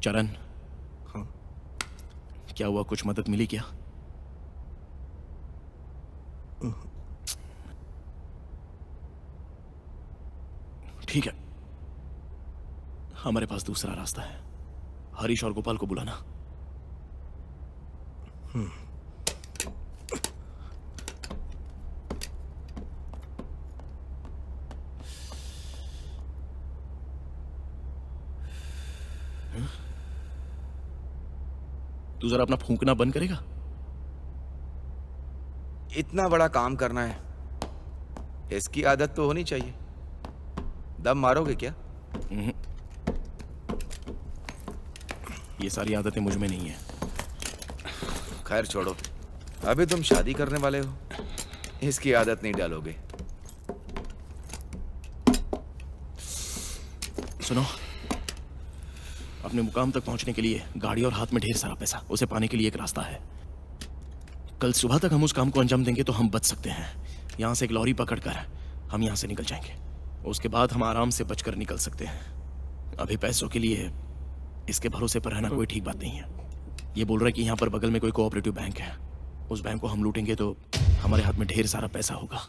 चरण, हाँ, क्या हुआ? कुछ मदद मिली क्या? ठीक है, हमारे पास दूसरा रास्ता है। हरीश और गोपाल को बुलाना। तू जरा अपना फूंकना बंद करेगा? इतना बड़ा काम करना है, इसकी आदत तो होनी चाहिए। दम मारोगे क्या? ये सारी आदतें मुझ में नहीं है। खैर छोड़ो, अभी तुम शादी करने वाले हो, इसकी आदत नहीं डालोगे। सुनो, अपने मुकाम तक पहुंचने के लिए गाड़ी और हाथ में ढेर सारा पैसा, उसे पाने के लिए एक रास्ता है। कल सुबह तक हम उस काम को अंजाम देंगे तो हम बच सकते हैं। यहां से एक लॉरी पकड़कर हम यहां से निकल जाएंगे। उसके बाद हम आराम से बचकर निकल सकते हैं। अभी पैसों के लिए इसके भरोसे पर रहना कोई ठीक बात नहीं है। ये बोल रहा है कि यहाँ पर बगल में कोई कोऑपरेटिव बैंक है, उस बैंक को हम लूटेंगे तो हमारे हाथ में ढेर सारा पैसा होगा।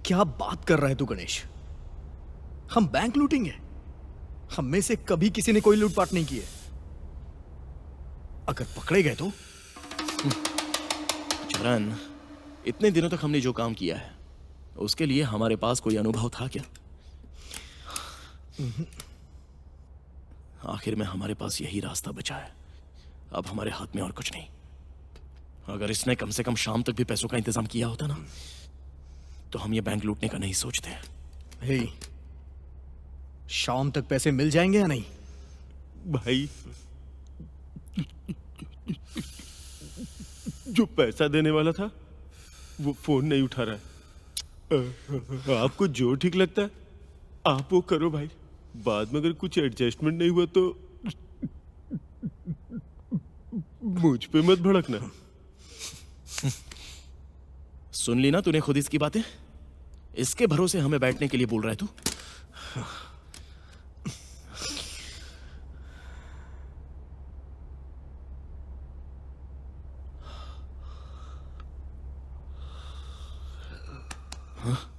क्या बात कर रहा है तू गणेश? हम बैंक लूटेंगे? हम में से कभी किसी ने कोई लूटपाट नहीं की है। अगर पकड़े गए तो? चरण, इतने दिनों तक हमने जो काम किया है उसके लिए हमारे पास कोई अनुभव था क्या? आखिर में हमारे पास यही रास्ता बचा है। अब हमारे हाथ में और कुछ नहीं। अगर इसने कम से कम शाम तक भी पैसों का इंतजाम किया होता ना, तो हम ये बैंक लूटने का नहीं सोचते। हे, शाम तक पैसे मिल जाएंगे या नहीं? भाई जो पैसा देने वाला था वो फोन नहीं उठा रहा है। आपको जो ठीक लगता है आप वो करो भाई। बाद में अगर कुछ एडजस्टमेंट नहीं हुआ तो मुझ पे मत भड़कना। सुन ली ना तूने खुद इसकी बातें? इसके भरोसे हमें बैठने के लिए बोल रहा है तू?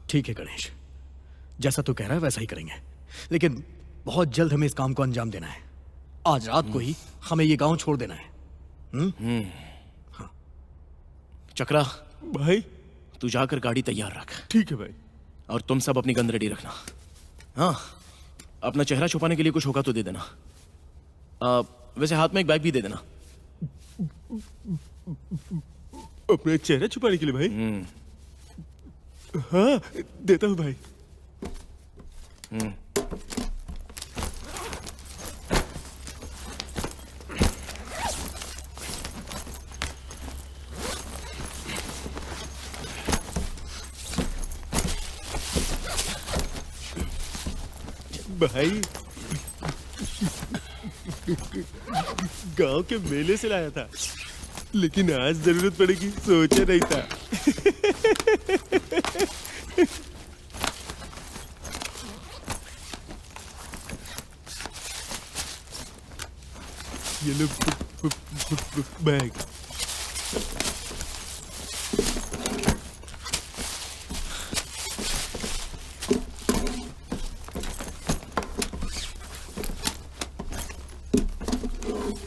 ठीक है गणेश, जैसा तू कह रहा है वैसा ही करेंगे, लेकिन बहुत जल्द हमें इस काम को अंजाम देना है। आज रात को ही हमें ये गांव छोड़ देना है। चक्रा, भाई तू जाकर गाड़ी तैयार रख, ठीक है भाई। और तुम सब अपनी गन रेडी रखना। हाँ, अपना चेहरा छुपाने के लिए कुछ होगा तो दे देना। वैसे हाथ में एक बैग भी दे देना। अपना चेहरा छुपाने के लिए भाई? हाँ देता हूँ भाई। भाई गांव के मेले से लाया था, लेकिन आज जरूरत पड़ेगी सोचा नहीं था। ये लो बैग।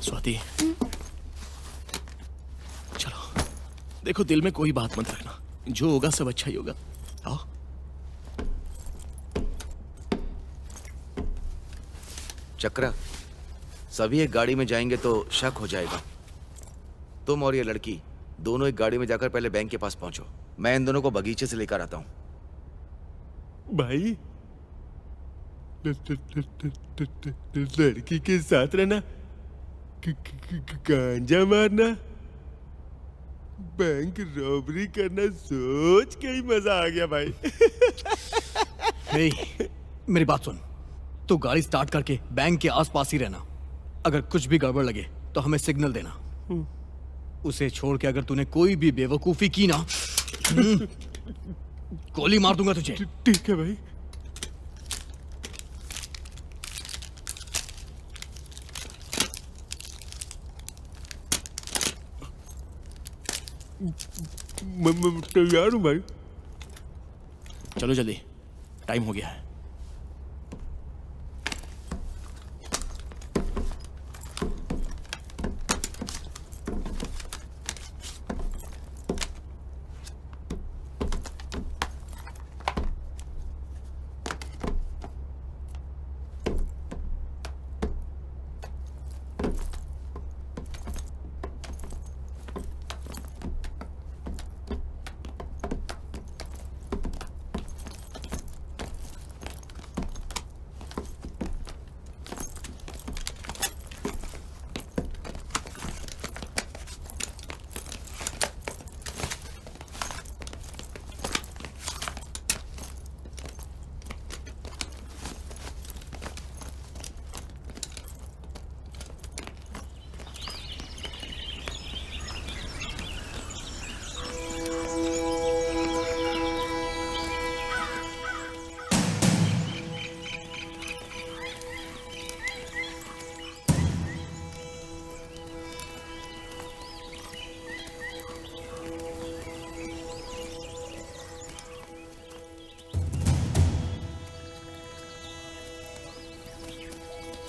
स्वाति, चलो। देखो, दिल में कोई बात मत रखना, जो होगा सब अच्छा ही होगा। आओ। चक्रा, सभी एक गाड़ी में जाएंगे तो शक हो जाएगा। तुम और ये लड़की दोनों एक गाड़ी में जाकर पहले बैंक के पास पहुंचो। मैं इन दोनों को बगीचे से लेकर आता हूं। भाई लड़की के साथ रहना, गांजा मारना, बैंक रॉबरी करना, सोच के ही मजा आ गया भाई। हे, मेरी बात सुन, तू गाड़ी स्टार्ट करके बैंक के आसपास ही रहना। अगर कुछ भी गड़बड़ लगे तो हमें सिग्नल देना। उसे छोड़ के अगर तूने कोई भी बेवकूफी की ना, गोली मार दूंगा तुझे। ठीक है भाई। मैं तैयार हूँ भाई। चलो जल्दी, टाइम हो गया है।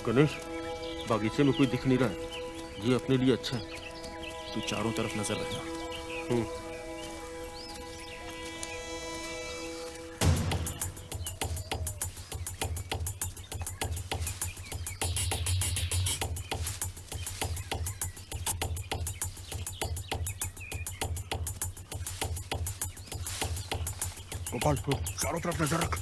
गणेश, बागीचे में कोई दिख नहीं रहा है, ये अपने लिए अच्छा है। तू चारों तरफ नजर रखना। गोपाल चारों तरफ नजर रख।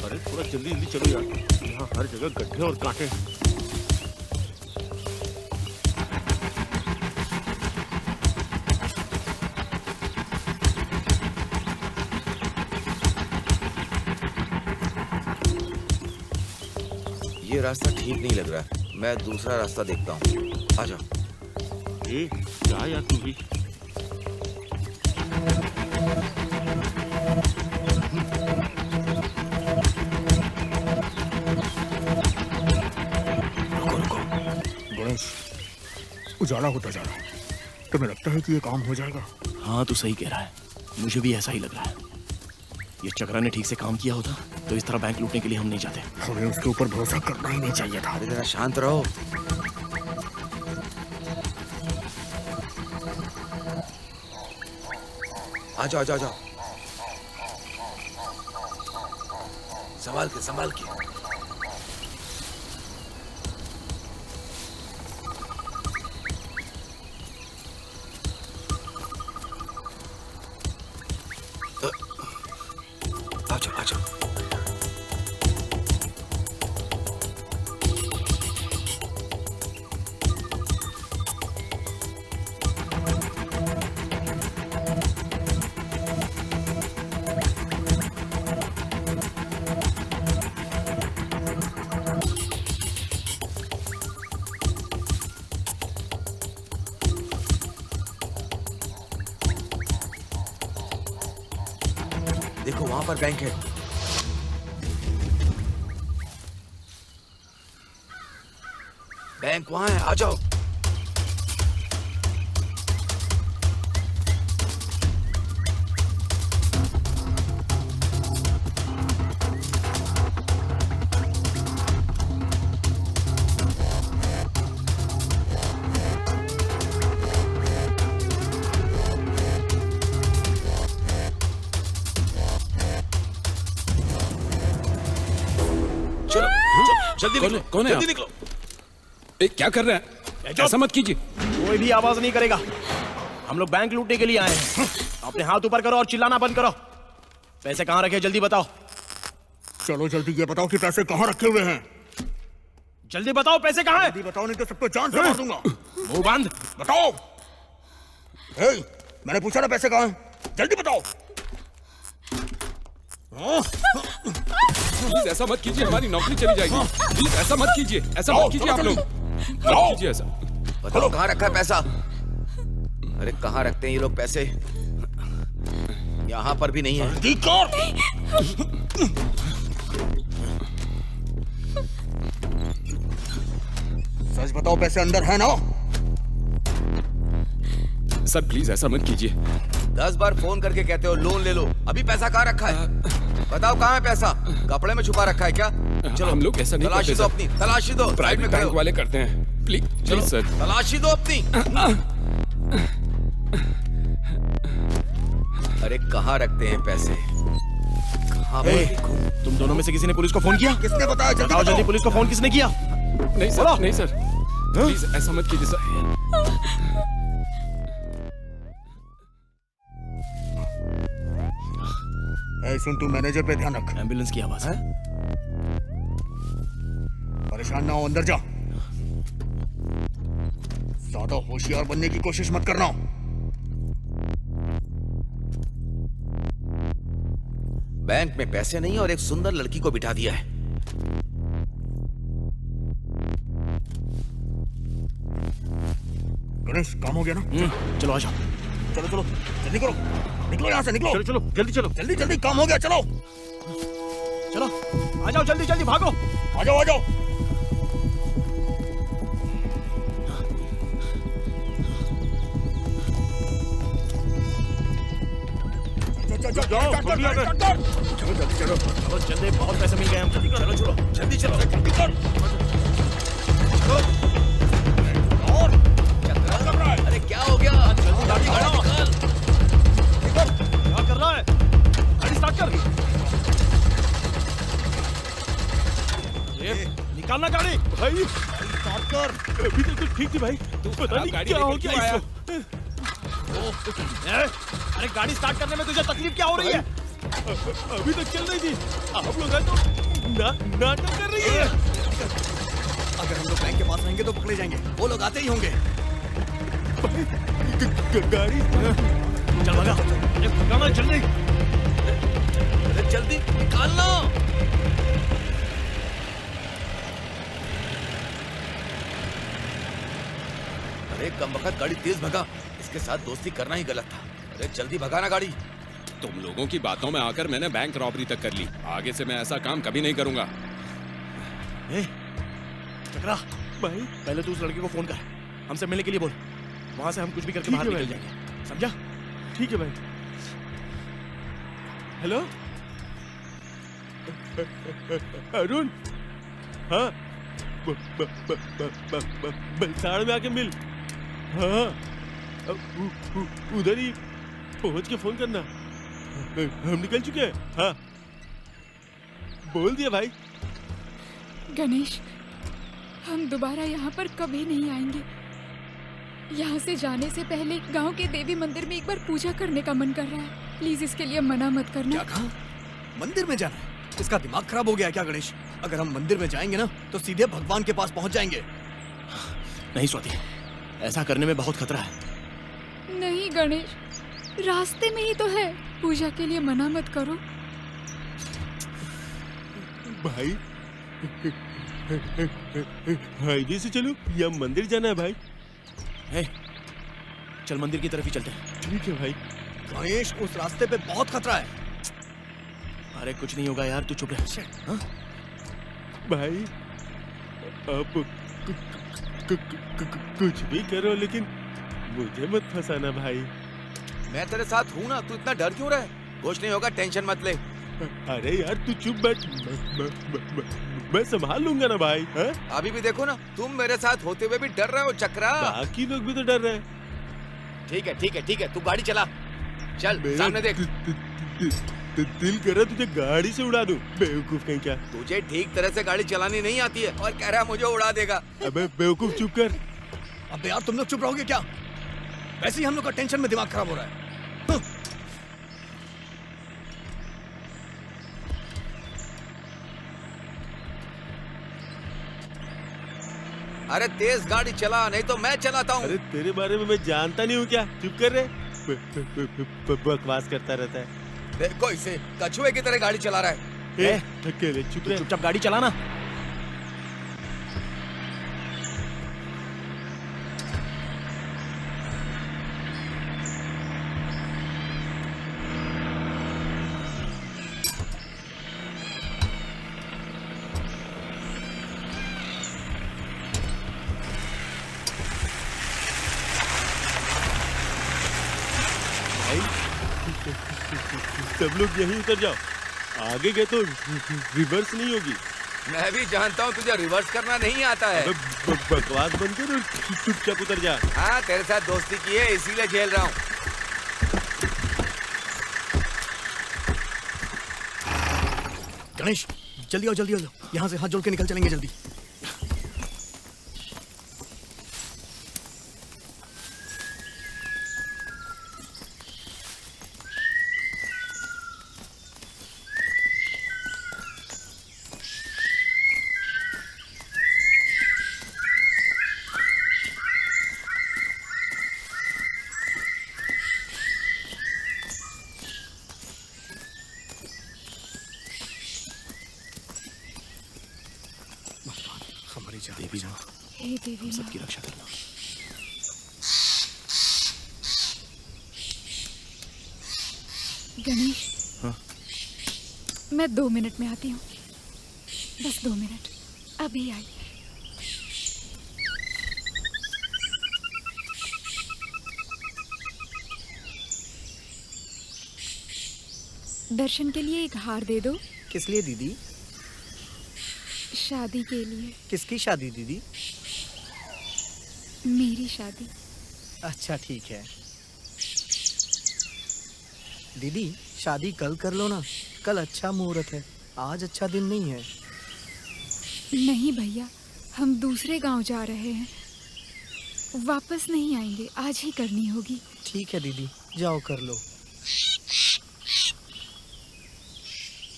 अरे थोड़ा जल्दी जल्दी चलो यार, यहाँ हर जगह गड्ढे और कांटे हैं। ये रास्ता ठीक नहीं लग रहा है, मैं दूसरा रास्ता देखता हूँ। आ जाओ। ए, क्या यार तू भी? गणेश, उजाला होता जा रहा है, तुम्हें लगता है कि ये काम हो जाएगा? हाँ तू सही कह रहा है, मुझे भी ऐसा ही लग रहा है। ये चक्रा ने ठीक से काम किया होता तो इस तरह बैंक लूटने के लिए हम नहीं जाते। हमें उसके ऊपर भरोसा करना ही नहीं चाहिए था। अरे जरा शांत रहो। आ जाओ, आ जाओ, आ जाओ। संभाल के, संभाल के। आ जाओ, आ जाओ। देखो वहां पर बैंक है। बैंक वहां है, आ जाओ। चलो जल्दी निकलो, कौन है जल्दी आप? निकलो। ए, क्या कर रहे हैं? ऐसा मत कीजिए। कोई भी आवाज नहीं करेगा, हम लोग बैंक लूटने के लिए आए हैं। अपने हाथ ऊपर करो और चिल्लाना बंद करो। पैसे कहाँ रखे जल्दी बताओ। चलो जल्दी ये बताओ कि पैसे कहाँ रखे हुए हैं। जल्दी बताओ पैसे कहाँ हैं? जल्दी बताओ नहीं तो सबको जान से मार दूंगा। मुंह बंद। बताओ। हे, मैंने पूछा ना पैसे कहाँ हैं, जल्दी बताओ। प्लीज ऐसा मत कीजिए, हमारी नौकरी चली जाएगी। प्लीज ऐसा मत कीजिए, ऐसा मत कीजिए आप लोग। मत कीजिए ऐसा। बताओ कहाँ रखा है पैसा? अरे कहाँ रखते हैं ये लोग पैसे? यहाँ पर भी नहीं है। सच बताओ पैसे अंदर है ना? सर प्लीज ऐसा मत कीजिए। 10 बार फोन करके कहते हो लोन ले लो, अभी पैसा कहाँ रखा है? बताओ कहाँ है पैसा? कपड़े में छुपा रखा है क्या? चलो हम लोग ऐसा नहीं तलाशी करते दो सर। अपनी, तलाशी दो। साइड प्राइवेट में खड़े बैंक हो। वाले करते हैं। प्लीज चलो प्लीज सर। तलाशी दो अपनी। अरे कहाँ रखते हैं पैसे? कहाँ ए, पर? तुम दोनों में से किसी ने पुलिस को फोन किया? किसने बताया? जल्दी बताओ जल्दी, बताओ। पुलिस को फोन किसने किया? नहीं सर, नहीं सर, प्लीज ऐसा मत कीजिए सर। ए, सुन तू मैनेजर पे ध्यान रख। एम्बुलेंस की आवाज है। परेशान ना हो, अंदर जा। ज्यादा होशियार बनने की कोशिश मत करना। बैंक में पैसे नहीं और एक सुंदर लड़की को बिठा दिया है। गणेश काम हो गया ना? चलो आ जाओ। चलो चलो जल्दी करो, निकलो यहाँ से, निकलो। चलो चलो जल्दी चलो। जल्दी जल्दी काम हो गया, चलो। चलो आ जाओ, जल्दी जल्दी भागो। आ जाओ आ जाओ। चलो जाओ, जल्दी आ गए। चलो जल्दी चलो। चलो जल्दी, बहुत पैसे मिल गए हम। चलो चलो जल्दी चलो। जल्दी कर। निकालना गाड़ी भाई, स्टार्ट कर। अभी तक तो ठीक थी भाई, तू पता नहीं क्या हो गया इसको। अरे गाड़ी स्टार्ट करने में तुझे तकलीफ क्या हो रही है? अभी तक चल रही थी, आप लोग हैं तो नाटक कर रही है। अगर हम लोग बैंक के पास रहेंगे तो पकड़े जाएंगे, वो लोग आते ही होंगे। गाड़ी चल भगा, भगाना जल्दी, जल्दी निकालना। अरे कम वक्त गाड़ी तेज भगा, इसके साथ दोस्ती करना ही गलत था। अरे जल्दी भगाना गाड़ी। तुम लोगों की बातों में आकर मैंने बैंक रॉबरी तक कर ली, आगे से मैं ऐसा काम कभी नहीं करूंगा। चक्रा भाई, पहले तू उस लड़के को फोन कर, हमसे मिलने के लिए बोल, वहां से हम कुछ भी करके बाहर निकल जाएंगे, समझा? ठीक है भाई। हेलो अरुण, हाँ बलसाड़ में आके मिल। हाँ उधर ही पहुंच के फोन करना, हम निकल चुके हैं। हाँ बोल दिया भाई। गणेश, हम दोबारा यहाँ पर कभी नहीं आएंगे। यहाँ से जाने से पहले गांव के देवी मंदिर में एक बार पूजा करने का मन कर रहा है। प्लीज इसके लिए मना मत करना। क्या कहा? मंदिर में जाना है? इसका दिमाग खराब हो गया क्या गणेश? अगर हम मंदिर में जाएंगे ना तो सीधे भगवान के पास पहुंच जाएंगे। नहीं स्वाति, ऐसा करने में बहुत खतरा है। नहीं गणेश, रास्ते में ही तो है, पूजा के लिए मना मत करो। भाई हाईवे से चलो या मंदिर जाना है भाई? है, चल मंदिर की तरफ ही चलते हैं। ठीक है भाई। गणेश, उस रास्ते पे बहुत खतरा है। अरे कुछ नहीं होगा यार, तू चुप रह। हाँ? भाई आप कुछ भी करो लेकिन मुझे मत फंसाना भाई। मैं तेरे साथ हूँ ना, तू इतना डर क्यों रहा है? कुछ नहीं होगा, टेंशन मत ले। अरे यार तू चुप बैठ, मैं संभाल लूंगा ना भाई। है? अभी भी देखो ना, तुम मेरे साथ होते हुए भी डर रहे हो चक्रा। बाकी लोग भी तो डर रहे हैं। ठीक है ठीक है ठीक है, तू गाड़ी चला, चल मेरा सामने देख। दिल कर रहा तुझे गाड़ी से उड़ा दूं, बेवकूफ कहीं क्या। तुझे ठीक तरह से गाड़ी चलानी नहीं आती है और कह रहा है मुझे उड़ा देगा। अबे बेवकूफ चुप कर। अबे यार तुम लोग चुप रहोगे क्या? वैसे ही हम लोग का टेंशन में दिमाग खराब हो रहा है। हाँ। अरे तेज गाड़ी चला, नहीं तो मैं चलाता हूँ। अरे तेरे बारे में मैं जानता नहीं हूँ क्या? चुप कर रहे, बकवास करता रहता है। देखो इसे, कछुए की तरह गाड़ी चला रहा है। अकेले चुप रहे। चुपचाप गाड़ी चलाना। सब लोग यहीं उतर जाओ, आगे गए तो रिवर्स नहीं होगी। मैं भी जानता हूँ तुझे रिवर्स करना नहीं आता है। बकवास बंद कर और चुपचाप उतर जा। हाँ तेरे साथ दोस्ती की है इसीलिए झेल रहा हूँ। गणेश जल्दी आओ जल्दी आओ, यहाँ से हाथ जोड़ के निकल चलेंगे जल्दी। हमारी देवी माँ, हे देवी माँ, सबकी रक्षा करना। गणेश, हाँ? मैं 2 मिनट में आती हूँ, बस 2 मिनट, अभी आई। दर्शन के लिए एक हार दे दो। किस लिए दीदी? शादी के लिए। किसकी शादी दीदी? मेरी शादी। अच्छा ठीक है दीदी, शादी कल कर लो ना, कल अच्छा मुहूर्त है, आज अच्छा दिन नहीं है। नहीं भैया, हम दूसरे गांव जा रहे हैं, वापस नहीं आएंगे, आज ही करनी होगी। ठीक है दीदी, जाओ कर लो।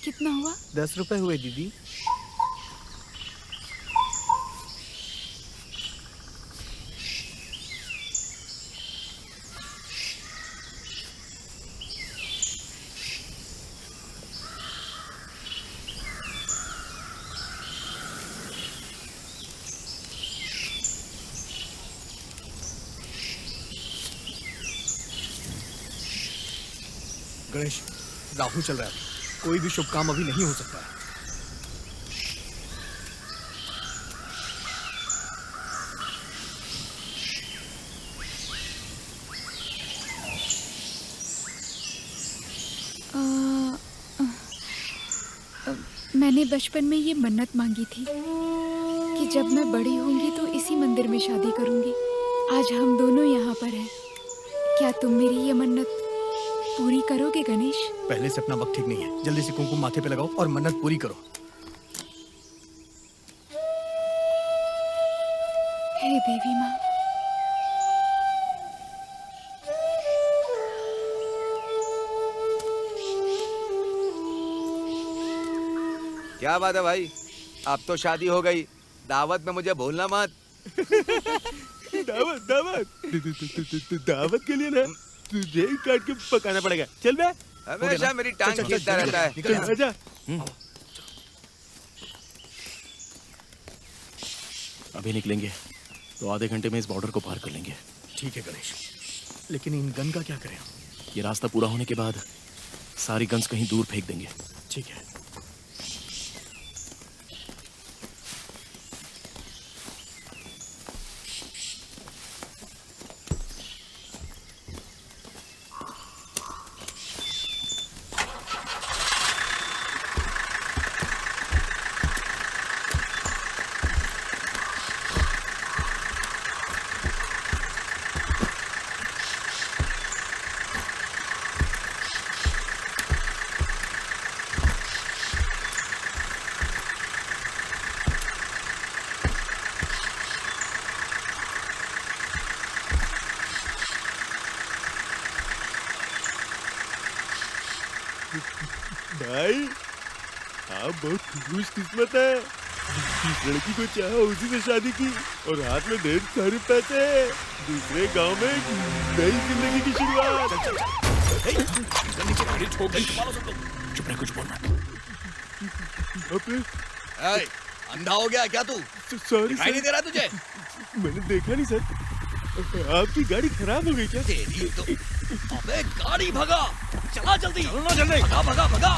कितना हुआ? 10 रुपए हुए दीदी। गणेश, राहु चल रहा है, कोई भी शुभ काम अभी नहीं हो सकता है। मैंने बचपन में ये मन्नत मांगी थी कि जब मैं बड़ी होंगी तो इसी मंदिर में शादी करूंगी। आज हम दोनों यहाँ पर हैं। क्या तुम मेरी ये मन्नत पूरी करोगे गणेश? पहले से अपना वक्त ठीक नहीं है, जल्दी से कुमकुम माथे पे लगाओ और मन्नत पूरी करो। हे देवी माँ, क्या बात है भाई, अब तो शादी हो गई, दावत में मुझे भूलना मत। दावत दावत दावत के लिए ना तुझे ही काट के पकाना पड़ेगा। चल बे। हमेशा मेरी टांग खींचता रहता है। चल आजा। अभी निकलेंगे तो आधे घंटे में इस बॉर्डर को पार कर लेंगे। ठीक है गणेश, लेकिन इन गन का क्या करें? ये रास्ता पूरा होने के बाद सारी गन्स कहीं दूर फेंक देंगे। ठीक है। भाई आप बहुत खुश किस्मत है। जिस लड़की को चाहा उसी से शादी की और हाथ में ढेर सारे पैसे। दूसरे गांव में एक नई जिंदगी की शुरुआत। चुप रह, कुछ बोलना। अंधा हो गया क्या तू? सॉरी दिखाई नहीं दे रहा तुझे? मैंने देखा नहीं सर। आपकी गाड़ी खराब हो गई क्या? तेरी तो अबे गाड़ी भगा, चला जल्दी, चलना जल्दी, भगा भगा भगा,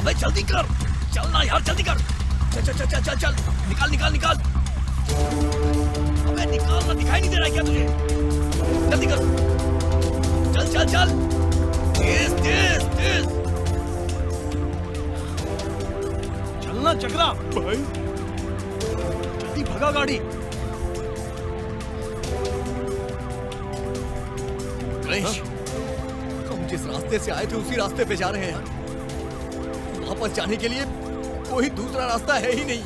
अबे जल्दी कर, चलना यार जल्दी कर, चल चल चल चल चल चल, निकाल निकाल निकाल, अबे निकाल ना, दिखाई नहीं दे रहा है क्या तुझे? जल्दी कर, चल चल चल, तेज तेज तेज, चलना चक्रा भाई जल्दी भगा गाड़ी। गणेश, हम जिस रास्ते से आए थे उसी रास्ते पे जा रहे हैं। वापस जाने के लिए कोई दूसरा रास्ता है ही नहीं।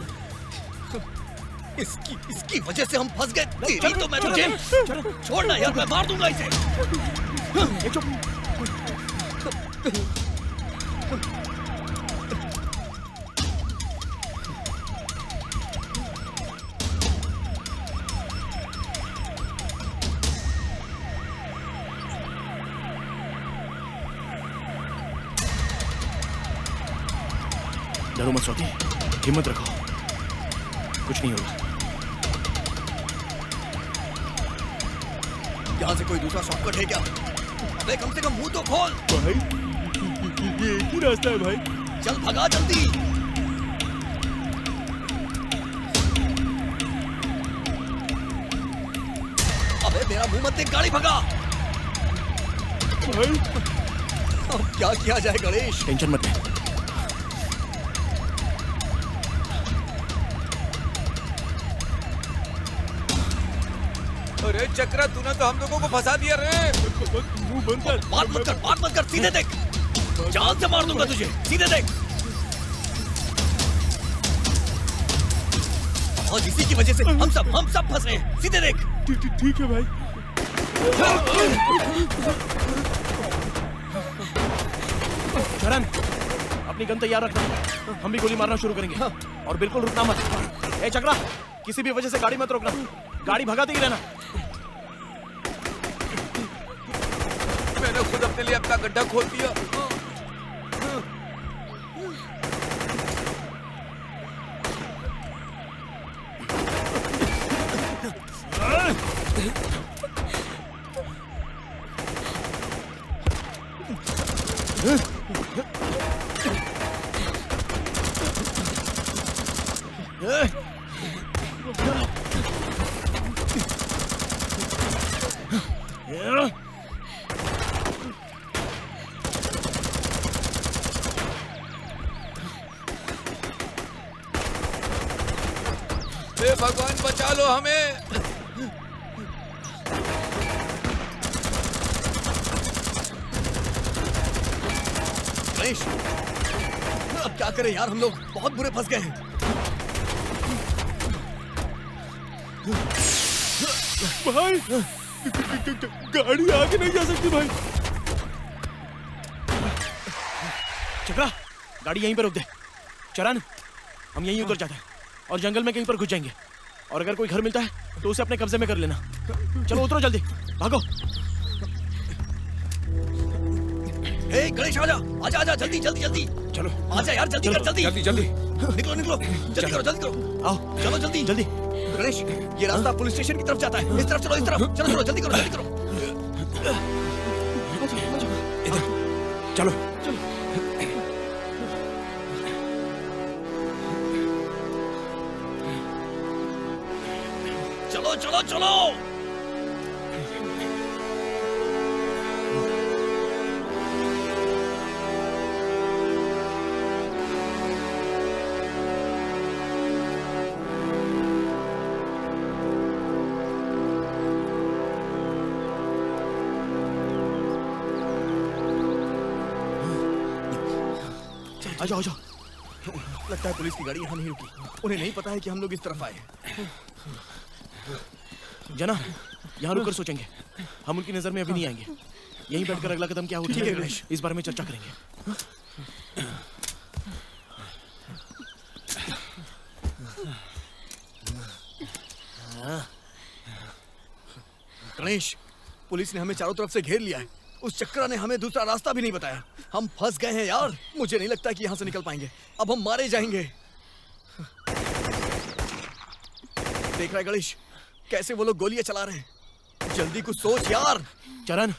इसकी वजह से हम फंस गए। तेरी तो मैं तुझे छोड़ना यार, मैं मार दूंगा इसे। डरो मत स्वाति, हिम्मत रखो, कुछ नहीं होगा। यहाँ से कोई दूसरा शॉर्टकट है क्या? अबे कम से कम मुंह तो खोल। भाई ये एक ही रास्ता है भाई। चल भगा जल्दी। अबे मेरा मुंह मत देख, गाड़ी भगा। भाई अब क्या किया जाए गणेश? टेंशन मत ले। अरे चक्रा, तूने तो हम लोगों को फंसा दिया रे। मुंह बंद कर। बात मत कर, सीधे देख, जान से मार दूंगा तुझे, सीधे देख। और इसी की वजह से हम सब फंसे हैं। सीधे देख। ठीक है भाई। चरण, अपनी गन तैयार रखना, हम भी गोली मारना शुरू करेंगे। और बिल्कुल रुकना मत। ए चक्रा, किसी भी वजह से गाड़ी मत रोकना, गाड़ी भगाते ही रहना। मैंने खुद अपने लिए अपना गड्ढा खोल दिया। हे भगवान बचा लो हमें। गणेश, अब क्या करें यार, हम लोग बहुत बुरे फंस गए हैं। भाई गाड़ी आगे नहीं जा सकती भाई। चक्रा, गाड़ी यहीं पर रोक दे। चरण, हम यहीं उतर जाते हैं और जंगल में कहीं पर घुस जाएंगे। और अगर कोई घर मिलता है तो उसे अपने कब्जे में कर लेना। चलो उतरो जल्दी, भागो। ए गणेश, आजा आजा आजा, जल्दी जल्दी जल्दी। चलो आजा यार, जल्दी कर, जल्दी जल्दी जल्दी। निकलो निकलो, जल्दी करो जल्दी करो। आओ चलो जल्दी जल्दी। गणेश, ये रास्ता पुलिस स्टेशन की तरफ जाता है। इस तरफ चलो, इस तरफ चलो चलो, जल्दी करो जल्दी करो। इधर चलो। चलो चलो चलो। आ जाओ आ जाओ। लगता है पुलिस की गाड़ी यहाँ नहीं रुकी। उन्हें नहीं पता है कि हम लोग इस तरफ आए। जना, यहाँ रुककर सोचेंगे। हम उनकी नजर में अभी नहीं आएंगे। यहीं बैठकर अगला कदम क्या उठाएंगे इस बारे में चर्चा करेंगे। गणेश, पुलिस ने हमें चारों तरफ से घेर लिया है। उस चक्रा ने हमें दूसरा रास्ता भी नहीं बताया। हम फंस गए हैं यार। मुझे नहीं लगता कि यहाँ से निकल पाएंगे। अब हम मारे जाएंगे। देख रहा है गणेश, कैसे वो लोग गोलियां चला रहे हैं। जल्दी कुछ सोच यार। चरण,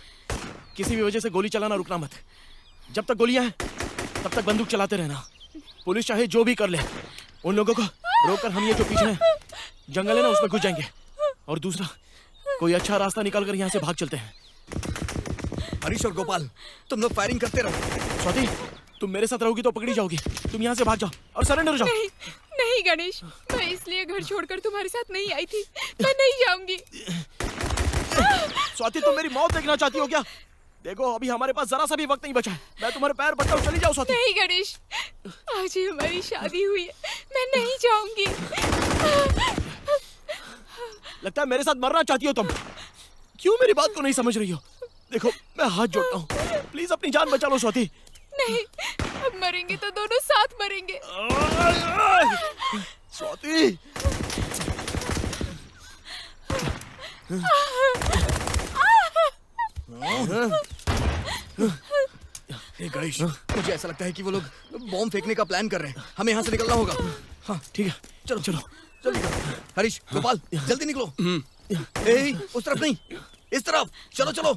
किसी भी वजह से गोली चलाना रुकना मत। जब तक गोलियां हैं तब तक बंदूक चलाते रहना। पुलिस चाहे जो भी कर ले, उन लोगों को रोककर हम ये जो पीछे है जंगल है ना, उसमें घुस जाएंगे। और दूसरा, कोई अच्छा रास्ता निकाल कर यहाँ से भाग चलते हैं। हरीश और गोपाल, तुम लोग फायरिंग करते रहो। स्वाति, तुम मेरे साथ रहोगी तो पकड़ी जाओगी। तुम यहाँ से भाग जाओ और सरेंडर हो जाओ। नहीं नहीं गणेश, मैं इसलिए घर छोड़कर तुम्हारे साथ नहीं आई थी। मैं नहीं जाऊंगी। स्वाति, तुम मेरी मौत देखना चाहती हो क्या? देखो, अभी हमारे पास जरा सा भी वक्त नहीं बचा है। मैं तुम्हारे पैर पड़ता हूँ, चली जाओ स्वाति। नहीं गणेश, आज ही हमारी शादी हुई है, मैं नहीं जाऊंगी। लगता है मेरे साथ मरना चाहती हो तुम। क्यों मेरी बात को नहीं समझ रही हो? देखो, मैं हाथ जोड़ता हूँ, प्लीज अपनी जान बचा लो स्वाति। नहीं, अब मरेंगे तो दोनों साथ मरेंगे। स्वाति, हे गणेश, मुझे ऐसा लगता है कि वो लोग बॉम्ब फेंकने का प्लान कर रहे हैं। हमें यहाँ से निकलना होगा। हाँ ठीक है, चलो चलो जल्दी करो। हरीश, गोपाल, जल्दी निकलो। ए, उस तरफ नहीं, इस तरफ। चलो चलो।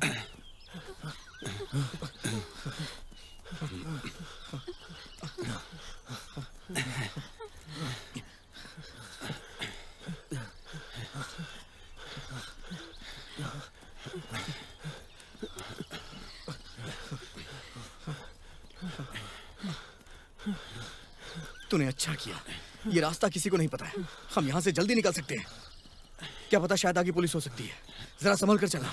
तूने अच्छा किया। ये रास्ता किसी को नहीं पता है। हम यहाँ से जल्दी निकल सकते हैं। क्या पता, शायद आगे पुलिस हो सकती है। जरा संभल कर चला।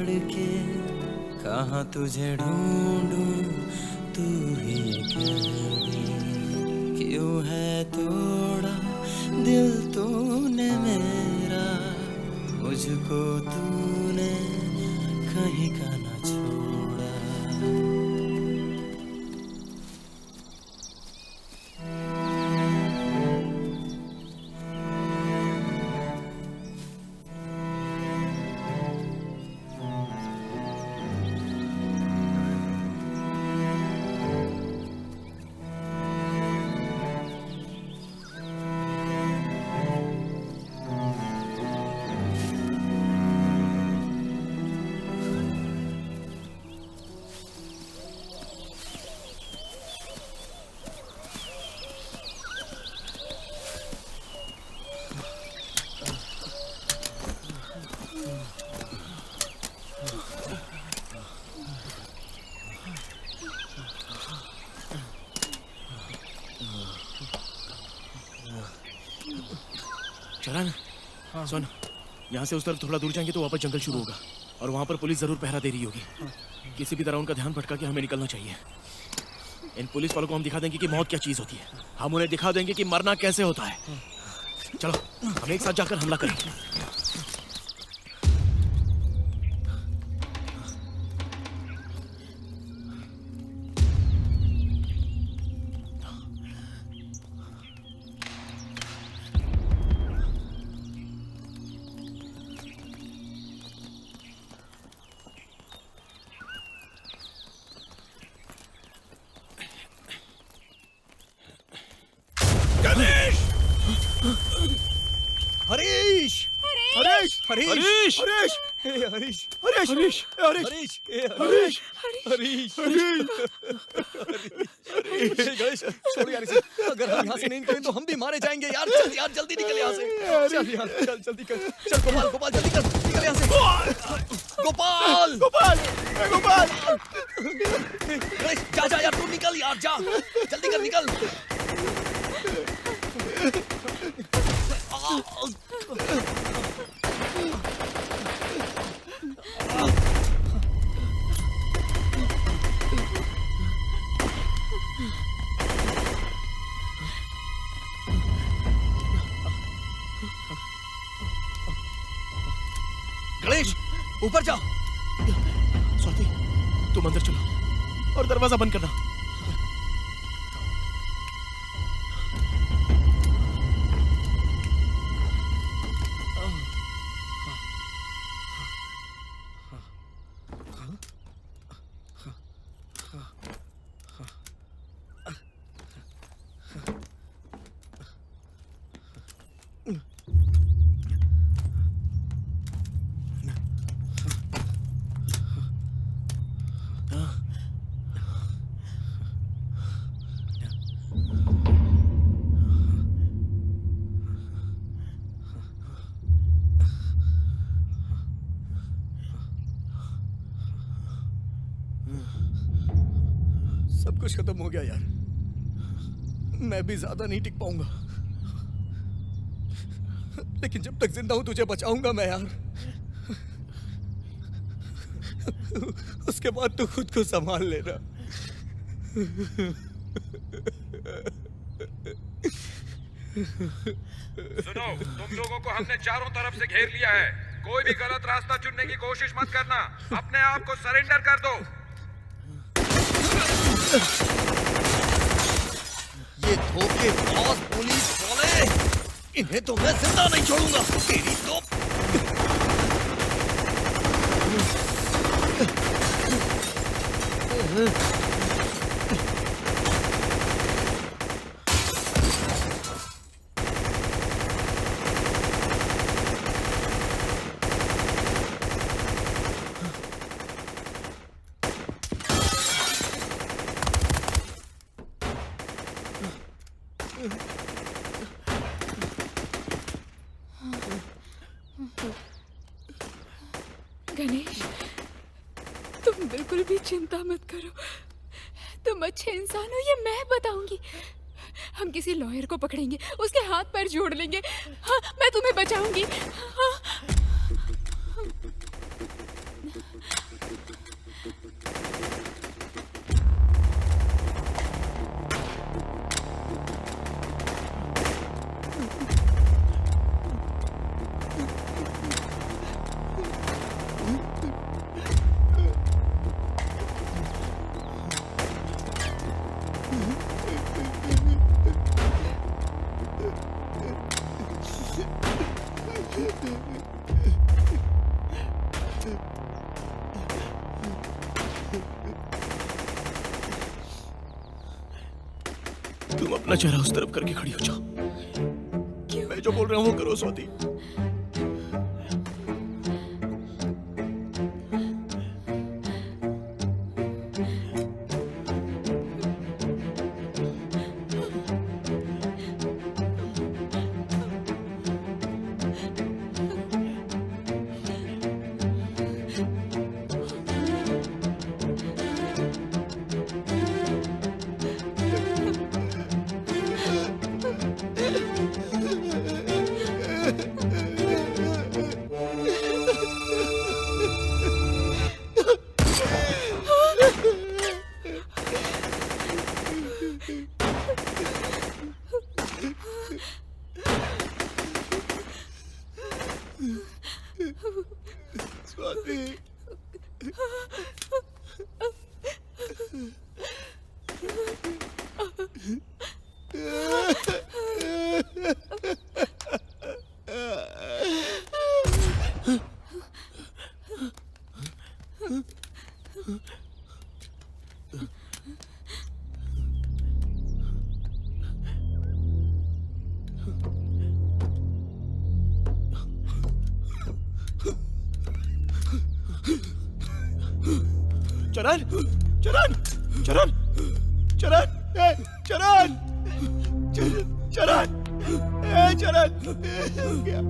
के कहाँ तुझे ढूंढूं, तू ही कह दे क्यों है तोड़ा दिल तूने मेरा, मुझको तूने कहीं का ना छोड़ा। चलन, सुन, यहाँ से उस तरफ थोड़ा दूर जाएंगे तो वापस जंगल शुरू होगा और वहाँ पर पुलिस जरूर पहरा दे रही होगी। किसी भी तरह उनका ध्यान भटका के हमें निकलना चाहिए। इन पुलिस वालों को हम दिखा देंगे कि मौत क्या चीज होती है। हम उन्हें दिखा देंगे कि मरना कैसे होता है। चलो, हम एक साथ जाकर हमला करेंगे। हरीश हरीश हरीश हरीश हरीश हरीश हरीश हरीश हरीश हरीश हरीश गणेश छोड़ यार इसे। अगर हम यहाँ से नहीं निकले तो हम भी मारे जाएंगे यार। चल यार जल्दी निकल यहाँ से। चल यार चल जल्दी कर। चल गोपाल गोपाल जल्दी कर, निकल यहाँ से। गोपाल गोपाल गोपाल गणेश जा जा यार, तू निकल यार, जा जल्दी कर, निकल। गणेश ऊपर जा। स्वाति, तुम अंदर चलो और दरवाजा बंद करना। सब कुछ खत्म हो गया यार। मैं भी ज्यादा नहीं टिक पाऊंगा, लेकिन जब तक जिंदा हूं तुझे बचाऊंगा मैं यार। उसके बाद तू खुद को संभाल लेना। सुनो, तुम लोगों को हमने चारों तरफ से घेर लिया है। कोई भी गलत रास्ता चुनने की कोशिश मत करना। अपने आप को सरेंडर कर दो। ये धोखेबाज पुलिस वाले, इन्हें तो मैं जिंदा नहीं छोड़ूंगा। तेरी तो गणेश, तुम बिल्कुल भी चिंता मत करो। तुम अच्छे इंसान हो, ये मैं बताऊंगी। हम किसी लॉयर को पकड़ेंगे, उसके हाथ पैर जोड़ लेंगे। हाँ, मैं तुम्हें बचाऊंगी। हाँ। अपना चेहरा उस तरफ करके खड़ी हो जाओ। मैं जो बोल रहा हूँ वो करो स्वाति। स्वाति चरण चरण चरण चरण चरण चरण चरण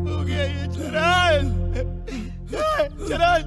हो गया ये चरण चरण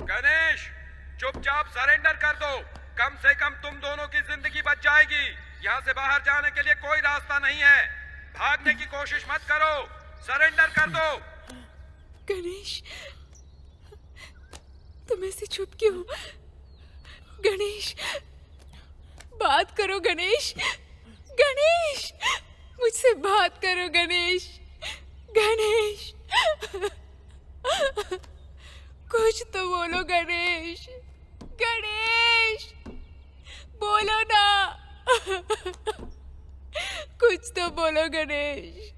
गणेश, चुपचाप सरेंडर कर दो। कम से कम तुम दोनों की जिंदगी बच जाएगी। यहाँ से बाहर जाने के लिए कोई रास्ता नहीं है। भागने की कोशिश मत करो, सरेंडर कर दो। गणेश, तुम ऐसे चुप क्यों? गणेश, बात करो गणेश। गणेश, मुझसे बात करो गणेश। गणेश, कुछ तो बोलो गणेश। गणेश, बोलो ना। कुछ तो बोलो गणेश।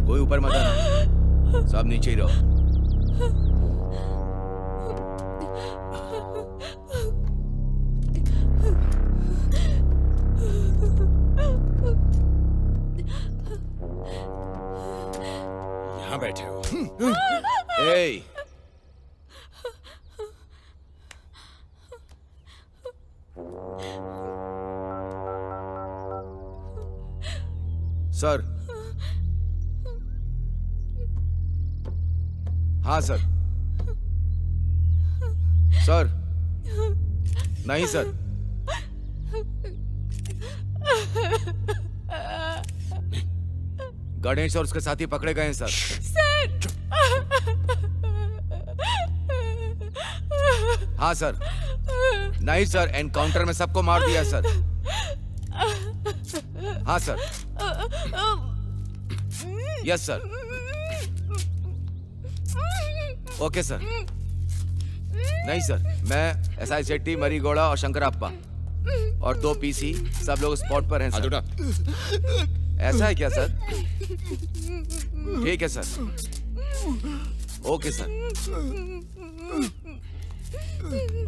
कोई ऊपर मत आना, सब नीचे ही रहो। यहाँ बैठे हो। ए, सर। हाँ सर। सर, नहीं सर। गणेश और उसके साथी पकड़े गए हैं सर। हाँ सर। नहीं सर, एनकाउंटर में सबको मार दिया सर। हाँ sir. Yes sir. Okay sir. नहीं सर, मैं एसआई शेट्टी, मरीगोड़ा और शंकरप्पा और 2 पीसी सब लोग स्पॉट पर हैं सर। ऐसा है क्या सर? ठीक है sir. Okay sir.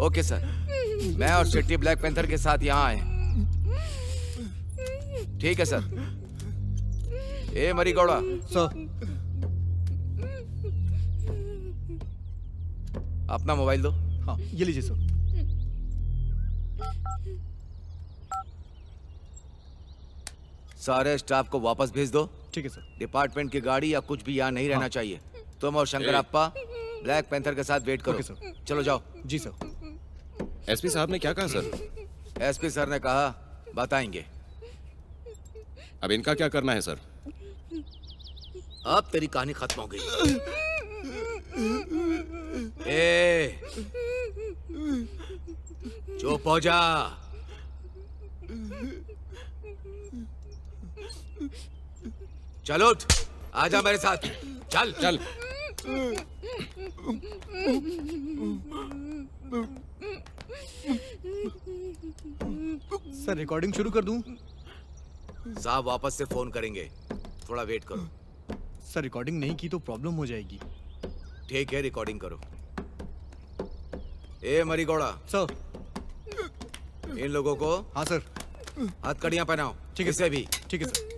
Okay sir, मैं और शेट्टी ब्लैक पैंथर के साथ यहाँ आए। ठीक है सर। ए मरीगौड़ा, सर। अपना मोबाइल दो। हाँ, ये लीजिए सर। सारे स्टाफ को वापस भेज दो। ठीक है सर। डिपार्टमेंट की गाड़ी या कुछ भी यहाँ नहीं रहना चाहिए। तुम और शंकरप्पा ब्लैक पैंथर के साथ वेट करो। Okay sir. चलो जाओ। जी सर। एसपी साहब ने क्या कहा सर? एसपी सर ने कहा बताएंगे। अब इनका क्या करना है सर? अब तेरी कहानी खत्म हो गई। ए, चुप हो जा। चलो उठ, आजा मेरे साथ। चल चल। सर रिकॉर्डिंग शुरू कर दूं? साहब वापस से फोन करेंगे, थोड़ा वेट करो। सर रिकॉर्डिंग नहीं की तो प्रॉब्लम हो जाएगी। ठीक है, रिकॉर्डिंग करो। ए मरीगौड़ा, सर। इन लोगों को हाँ सर। हथकड़ियां पहनाओ। ठीक है इसे भी ठीक है सर।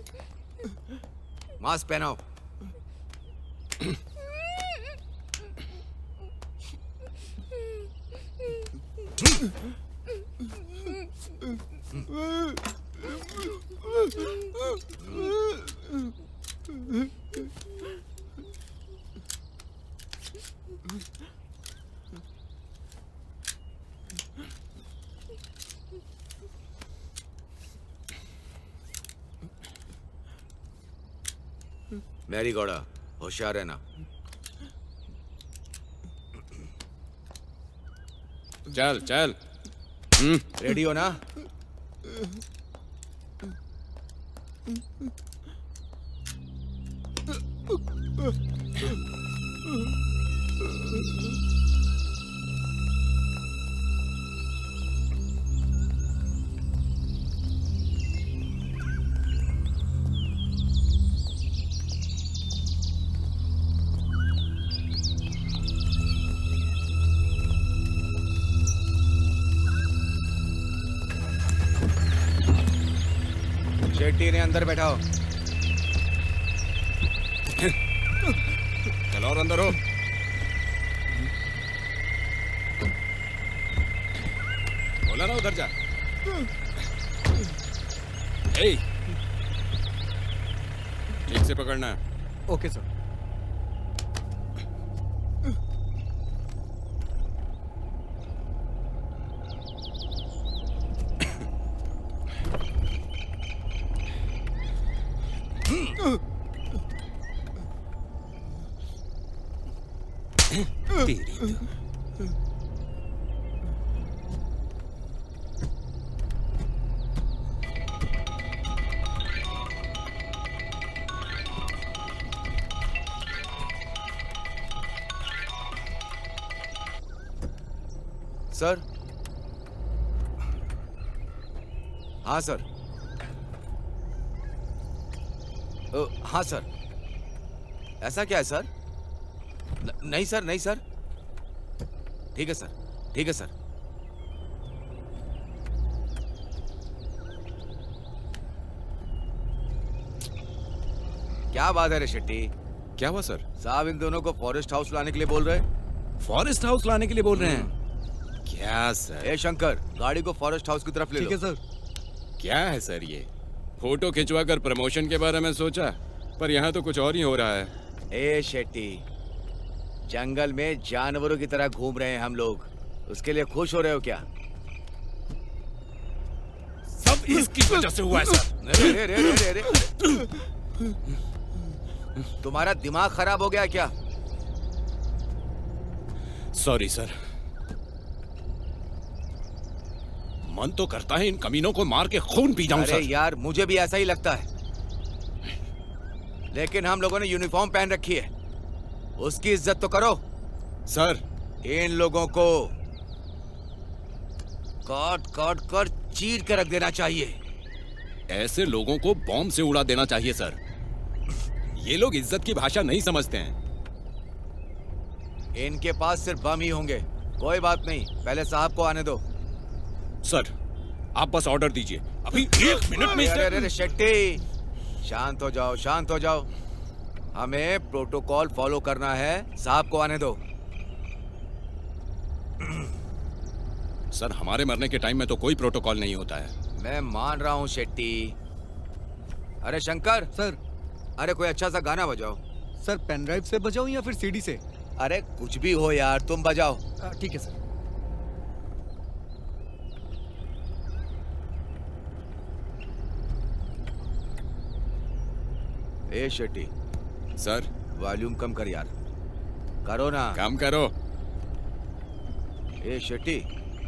मास्क पहनाओ। मैरीगौड़ा, होशियार रहना। चल चल। रेडी हो ना? शेट्टी ने अंदर बैठाओ। चलो और अंदर हो। बोला ना उधर जा। ए, ठीक से पकड़ना। Okay sir. सर। हाँ सर। हाँ सर। ऐसा क्या है सर? नहीं सर, नहीं सर। ठीक है सर, ठीक है सर। क्या बात है रे शेट्टी? क्या हुआ सर? साहब इन दोनों को फॉरेस्ट हाउस लाने के लिए बोल रहे हैं। फॉरेस्ट हाउस लाने के लिए बोल रहे हैं? क्या सर? ए शंकर, गाड़ी को फॉरेस्ट हाउस की तरफ ले लो। ठीक है सर। क्या है सर ये? फोटो खिंचवा कर प्रमोशन के बारे में सोचा, पर यहाँ तो कुछ और ही हो रहा है। ए शेट्टी, जंगल में जानवरों की तरह घूम रहे हैं हम लोग, उसके लिए खुश हो रहे हो क्या? सब इसकी वजह से हुआ है सर। रे रे रे रे रे रे। तुम्हारा दिमाग खराब हो गया क्या? Sorry sir. मन तो करता है इन कमीनों को मार के खून पी जाऊं अरे सर। यार, मुझे भी ऐसा ही लगता है, लेकिन हम लोगों ने यूनिफॉर्म पहन रखी है, उसकी इज्जत तो करो। सर, इन लोगों को काट काट कर चीर के रख देना चाहिए। ऐसे लोगों को बॉम्ब से उड़ा देना चाहिए सर। ये लोग इज्जत की भाषा नहीं समझते हैं। इनके पास सिर्फ बम ही होंगे। कोई बात नहीं, पहले साहब को आने दो। सर, आप बस ऑर्डर दीजिए, अभी 1 मिनट में अरे अरे शेट्टी, शांत हो जाओ, शांत हो जाओ। हमें प्रोटोकॉल फॉलो करना है। साहब को आने दो। सर, हमारे मरने के टाइम में तो कोई प्रोटोकॉल नहीं होता है। मैं मान रहा हूँ शेट्टी। अरे शंकर, सर। अरे कोई अच्छा सा गाना बजाओ। सर, पेन ड्राइव से बजाऊं या फिर सीडी से? अरे कुछ भी हो यार, तुम बजाओ। ठीक है सर। ए शेट्टी, सर, वॉल्यूम कम कर यार। करो ना। काम करो। ए शेट्टी,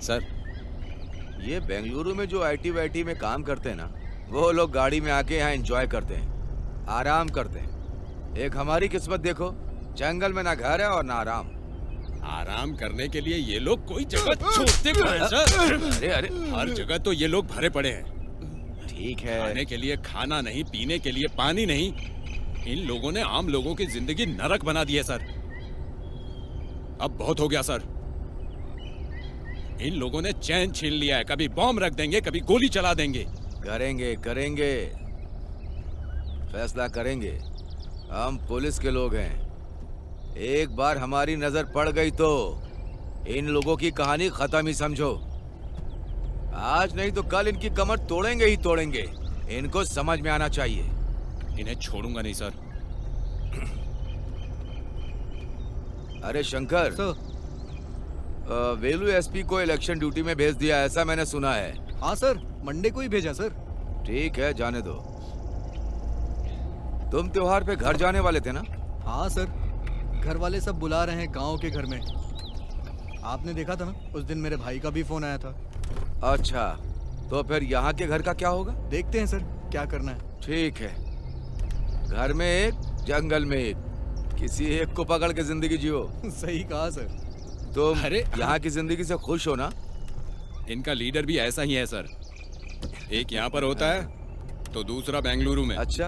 सर, ये बेंगलुरु में जो आईटी वाईटी में काम करते हैं ना, वो लोग गाड़ी में आके यहाँ एंजॉय करते हैं, आराम करते हैं। एक हमारी किस्मत देखो, जंगल में ना घर है और ना आराम। आराम करने के लिए ये लोग कोई जगह छोड़ते कहाँ हैं, सर? अरे अरे, हर जगह तो ये लोग भरे पड़े हैं। ठीक है। खाने के लिए खाना नहीं, पीने के लिए पानी नहीं। इन लोगों ने आम लोगों की जिंदगी नरक बना दी है सर। अब बहुत हो गया सर। इन लोगों ने चैन छीन लिया है। कभी बॉम्ब रख देंगे, कभी गोली चला देंगे। करेंगे करेंगे, फैसला करेंगे। हम पुलिस के लोग हैं। एक बार हमारी नजर पड़ गई तो इन लोगों की कहानी खत्म ही समझो। आज नहीं तो कल इनकी कमर तोड़ेंगे ही तोड़ेंगे। इनको समझ में आना चाहिए। इन्हें छोड़ूंगा नहीं सर। अरे शंकर, वेलू एसपी को इलेक्शन ड्यूटी में भेज दिया, ऐसा मैंने सुना है। हाँ सर, मंडे को ही भेजा सर। ठीक है, जाने दो। तुम त्योहार पे घर जाने वाले थे ना? हाँ सर, घर वाले सब बुला रहे हैं गांव के घर में। आपने देखा था ना, उस दिन मेरे भाई का भी फोन आया था। अच्छा, तो फिर यहाँ के घर का क्या होगा? देखते हैं सर, क्या करना है। ठीक है, घर में एक, जंगल में एक, किसी एक को पकड़ के जिंदगी जियो। सही कहा सर। तुम अरे, यहाँ की जिंदगी से खुश हो ना? इनका लीडर भी ऐसा ही है सर। एक यहाँ पर होता है तो दूसरा बेंगलुरु में। अच्छा,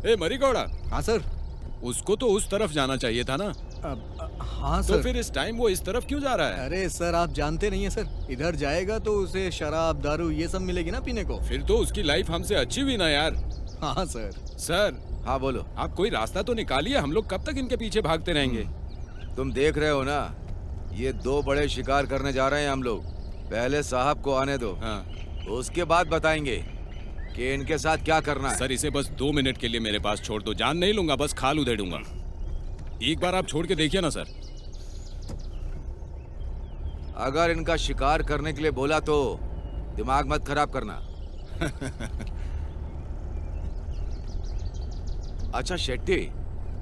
ए मरीगौड़ा। हाँ सर। उसको तो उस तरफ जाना चाहिए था ना। हाँ तो सर। फिर इस टाइम वो इस तरफ क्यों जा रहा है? अरे सर, आप जानते नहीं है सर, इधर जाएगा तो उसे शराब दारू ये सब मिलेगी ना पीने को। फिर तो उसकी लाइफ हमसे अच्छी हुई ना यार। हाँ सर। सर, हाँ बोलो। आप कोई रास्ता तो निकालिए। हम लोग कब तक इनके पीछे भागते रहेंगे? तुम देख रहे हो ना, ये दो बड़े शिकार करने जा रहे हैं हम लोग। पहले साहब को आने दो। हाँ। उसके बाद बताएंगे कि इनके साथ क्या करना है। सर, इसे बस 2 मिनट के लिए मेरे पास छोड़ दो। जान नहीं लूंगा, बस खाल उधेड़ूंगा। एक बार आप छोड़ के देखिए ना सर। अगर इनका शिकार करने के लिए बोला तो दिमाग मत खराब करना। अच्छा शेट्टी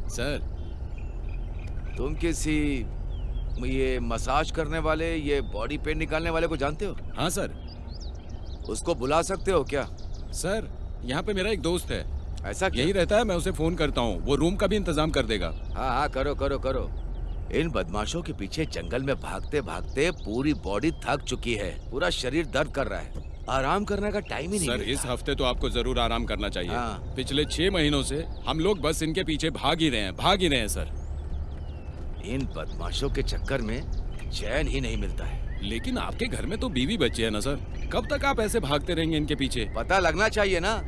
सर, तुम किसी ये मसाज करने वाले, ये बॉडी पेन निकालने वाले को जानते हो? हाँ सर। उसको बुला सकते हो क्या? सर, यहाँ पे मेरा एक दोस्त है। ऐसा क्या? यही रहता है, मैं उसे फोन करता हूँ, वो रूम का भी इंतजाम कर देगा। हाँ हाँ, करो करो करो। इन बदमाशों के पीछे जंगल में भागते भागते पूरी बॉडी थक चुकी है, पूरा शरीर दर्द कर रहा है। आराम करने का टाइम ही नहीं सर, मिलता। इस हफ्ते तो आपको जरूर आराम करना चाहिए। हाँ। पिछले 6 महीनों से हम लोग बस इनके पीछे भाग ही रहे हैं सर। इन बदमाशों के चक्कर में चैन ही नहीं मिलता है। लेकिन आपके घर में तो बीवी बच्चे हैं ना सर, कब तक आप ऐसे भागते रहेंगे इनके पीछे? पता लगना चाहिए ना,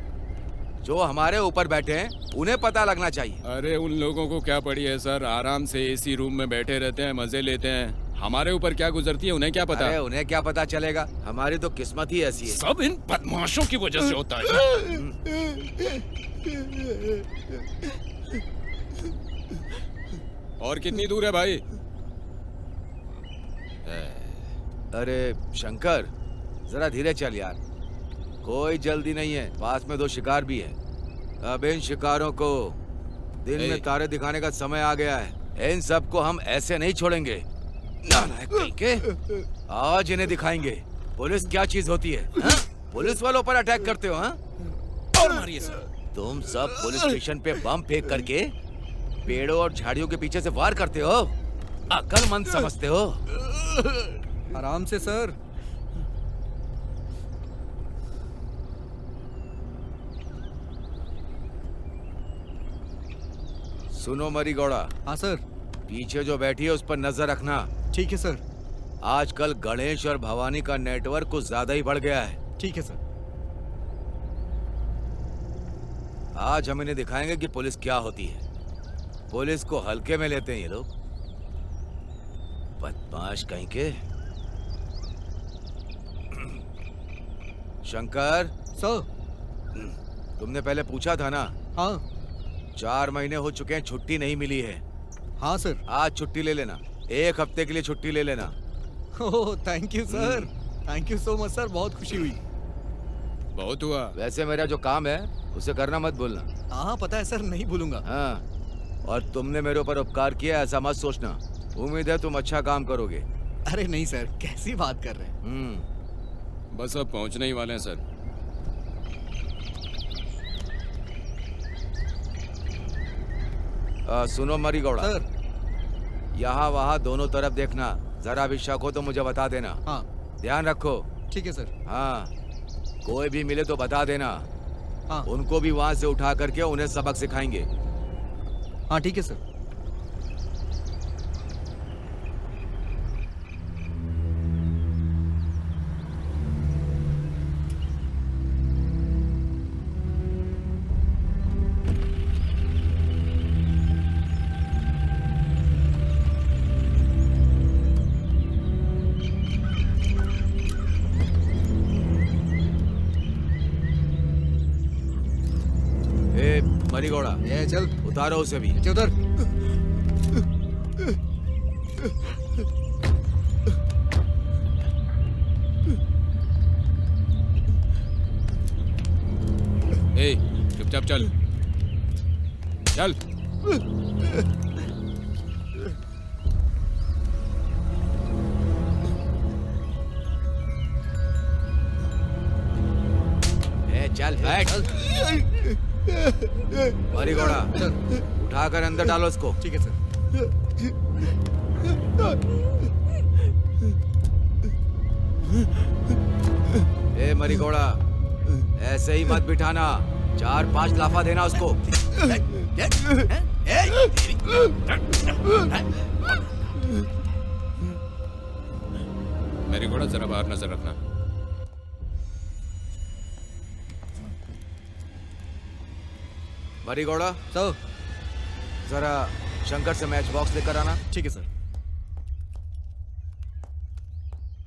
जो हमारे ऊपर बैठे हैं उन्हें पता लगना चाहिए। अरे उन लोगों को क्या पड़ी है सर, आराम से एसी रूम में बैठे रहते हैं, मजे लेते हैं। हमारे ऊपर क्या गुजरती है उन्हें क्या पता? अरे उन्हें क्या पता चलेगा, हमारी तो किस्मत ही ऐसी है। सब इन बदमाशों की वजह से होता है। और कितनी दूर है भाई? अरे शंकर, जरा धीरे चल यार, कोई जल्दी नहीं है। पास में 2 शिकार भी है। अब इन शिकारों को दिन में तारे दिखाने का समय आ गया है। इन सबको हम ऐसे नहीं छोड़ेंगे। नालायक कहीं के, आज इन्हें दिखाएंगे पुलिस क्या चीज होती है। हा? पुलिस वालों पर अटैक करते हो? हाँ, और मारिए सर। तुम सब पुलिस स्टेशन पे बम फेंक करके पेड़ों और झाड़ियों के पीछे से वार करते हो, अक्लमंद समझते हो? आराम से सर। सुनो मरीगौड़ा। हाँ सर। पीछे जो बैठी है उस पर नजर रखना। ठीक है सर। आजकल गणेश और भवानी का नेटवर्क कुछ ज्यादा ही बढ़ गया है। ठीक है सर। आज हम इन्हें दिखाएंगे कि पुलिस क्या होती है। पुलिस को हल्के में लेते हैं ये लोग, बदमाश कहीं के। शंकर, सर। तुमने पहले पूछा था ना? हाँ 4 महीने हो चुके हैं, छुट्टी नहीं मिली है। हाँ सर। आज छुट्टी ले लेना, 1 हफ्ते के लिए छुट्टी ले लेना। Oh thank you sir, thank you so much sir, बहुत खुशी हुई। बहुत हुआ। वैसे मेरा जो काम है उसे करना मत भूलना। हाँ पता है सर, नहीं भूलूंगा। हाँ, और तुमने मेरे ऊपर उपकार किया ऐसा मत सोचना। उम्मीद है तुम अच्छा काम करोगे। अरे नहीं सर, कैसी बात कर रहे हैं। बस अब पहुंचने ही वाले हैं सर। सुनो मरीगौड़ा सर। यहाँ वहाँ दोनों तरफ देखना, जरा भी शक हो तो मुझे बता देना। हाँ ध्यान रखो। ठीक है सर। हाँ, कोई भी मिले तो बता देना। हाँ उनको भी वहां से उठा करके उन्हें सबक सिखाएंगे। हाँ ठीक है सर। ए मरीगौड़ा, ये चल, उतारो उसे भी। नीचे उतर। ए, चुपचाप चल। चल। ए चल बैठ। मरीगौड़ा, उठाकर अंदर डालो उसको। ठीक है सर। ए मरीगौड़ा, ऐसे ही मत बिठाना, 4-5 लाफा देना उसको। मेरी घोड़ा जरा बाहर नजर रखना। मरीगौड़ा, सर। जरा शंकर से मैच बॉक्स लेकर आना। ठीक है सर।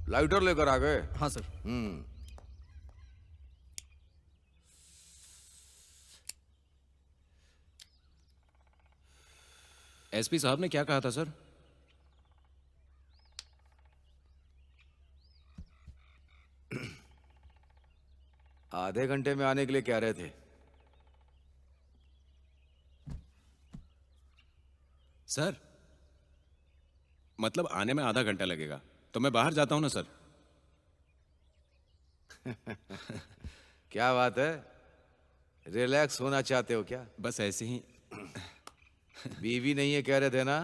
लाइटर लेकर आ गए। हाँ सर। एसपी साहब ने क्या कहा था सर? आधे घंटे में आने के लिए कह रहे थे। सर मतलब आने में आधा घंटा लगेगा, तो मैं बाहर जाता हूं ना सर। क्या बात है, रिलैक्स होना चाहते हो क्या? बस ऐसे ही। बीवी नहीं है कह रहे थे ना?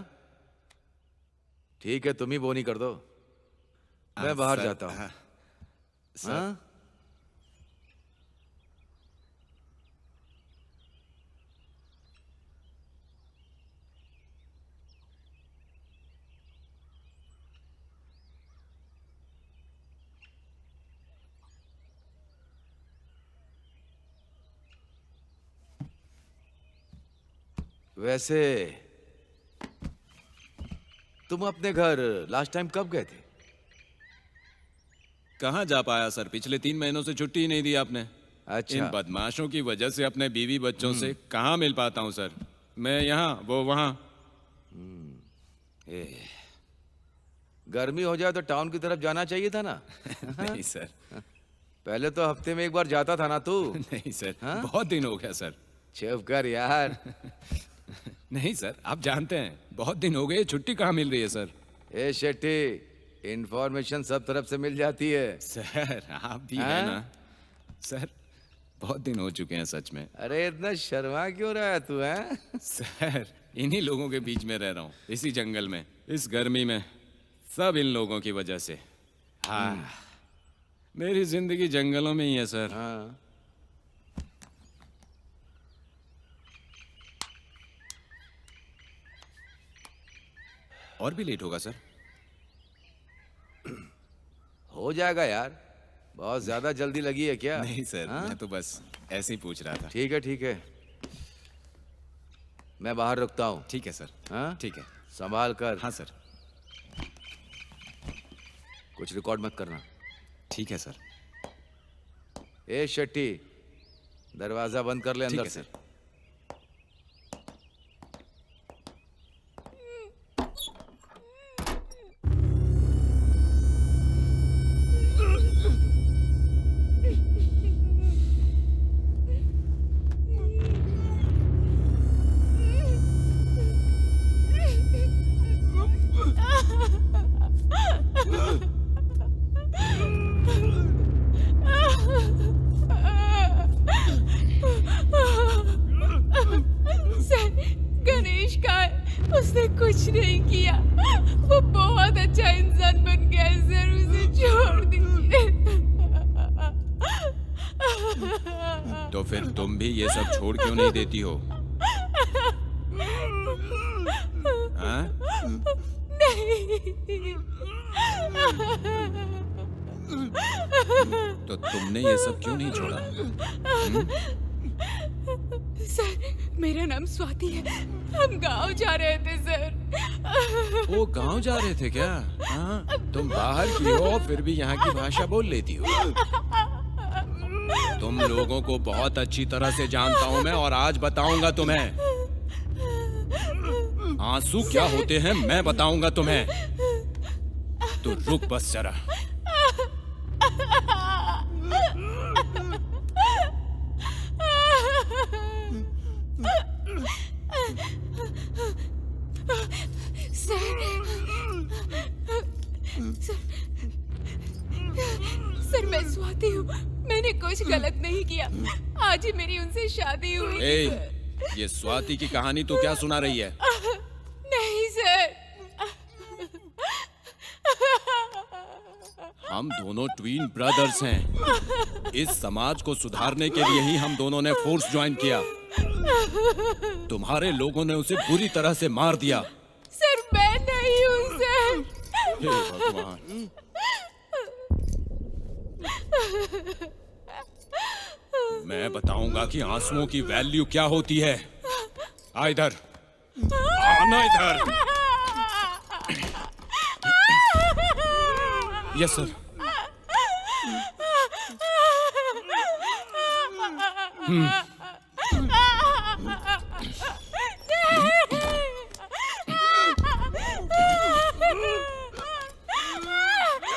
ठीक है, तुम ही बोनी कर दो, मैं बाहर सर, जाता हूँ। सर हाँ? वैसे तुम अपने घर लास्ट टाइम कब गए थे? कहाँ जा पाया सर, पिछले 3 महीनों से छुट्टी ही नहीं दी आपने। अच्छा। इन बदमाशों की वजह से अपने बीवी बच्चों से कहाँ मिल पाता हूँ सर। मैं यहाँ, वो वहाँ। गर्मी हो जाए तो टाउन की तरफ जाना चाहिए था ना? नहीं सर। पहले तो हफ्ते में 1 बार जाता था ना तू? नहीं सर, हाँ? बहुत दिन हो गया सर। चुप कर यार। नहीं सर, आप जानते हैं बहुत दिन हो गए, छुट्टी कहाँ मिल रही है सर। ए शेट्टी, इंफॉर्मेशन सब तरफ से मिल जाती है। सर आप भी हाँ? है ना सर, बहुत दिन हो चुके हैं सच में। अरे इतना शर्मा क्यों रहा है तू? है सर इन्हीं लोगों के बीच में रह रहा हूँ, इसी जंगल में, इस गर्मी में, सब इन लोगों की वजह से। हाँ, मेरी जिंदगी जंगलों में ही है सर। हाँ। और भी लेट होगा सर? हो जाएगा यार, बहुत ज्यादा जल्दी लगी है क्या? नहीं सर, हाँ? मैं तो बस ऐसे ही पूछ रहा था। ठीक है ठीक है। मैं बाहर रुकता हूँ। ठीक है सर। हाँ ठीक है। संभाल कर। हाँ सर। कुछ रिकॉर्ड मत करना। ठीक है सर। ए शेट्टी, दरवाजा बंद कर ले ठीक अंदर है से। सर। सर, गणेश का है। उसने कुछ नहीं किया। वो बहुत अच्छा इंसान बन गया है सर। उसे छोड़ दीजिए। तो फिर तुम भी ये सब छोड़ क्यों नहीं देती हो? हाँ? तो तुमने ये सब क्यों नहीं छोड़ा? सर, मेरा नाम स्वाति है। हम गांव जा रहे थे सर। वो गांव जा रहे थे क्या? हाँ? तुम बाहर की हो फिर भी यहाँ की भाषा बोल लेती हो। तुम लोगों को बहुत अच्छी तरह से जानता हूँ मैं, और आज बताऊंगा तुम्हें। आंसू क्या होते हैं मैं बताऊंगा तुम्हें। तो रुक बस जरा। सर, मैं स्वाति हूँ। मैंने कुछ गलत नहीं किया। आज ही मेरी उनसे शादी हुई। ए, ये स्वाति की कहानी तू क्या सुना रही है? नहीं सर। हम दोनों ट्वीन ब्रदर्स हैं। इस समाज को सुधारने के लिए ही हम दोनों ने फोर्स ज्वाइन किया। तुम्हारे लोगों ने उसे बुरी तरह से मार दिया। सर, मैं नहीं हूँ सर। हे भगवान। मैं बताऊंगा कि आंसुओं की वैल्यू क्या होती है। आ इधर, आना इधर। Yes sir.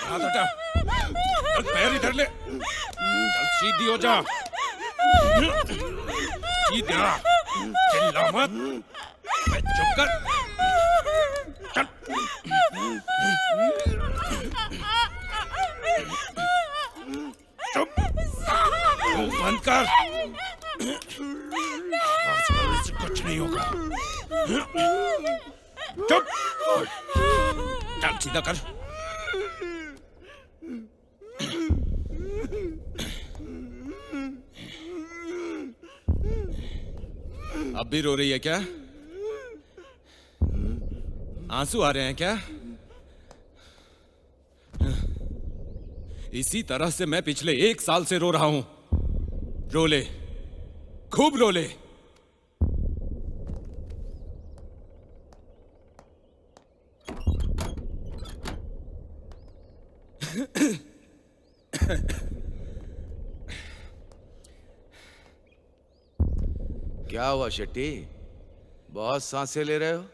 हाथ हटा। चल, पैर इधर ले। चल सीधी हो जा। सीधा। चिल्ला मत। चुप कर। चल। चुप। मुंह बंद कर। आजकल से कुछ नहीं होगा। चुप। चल सीधा कर। अब भी रो रही है क्या? आंसू आ रहे हैं क्या? इसी तरह से मैं पिछले 1 साल से रो रहा हूं। रो ले, खूब रो ले। क्या हुआ शेट्टी, बहुत सांसें ले रहे हो?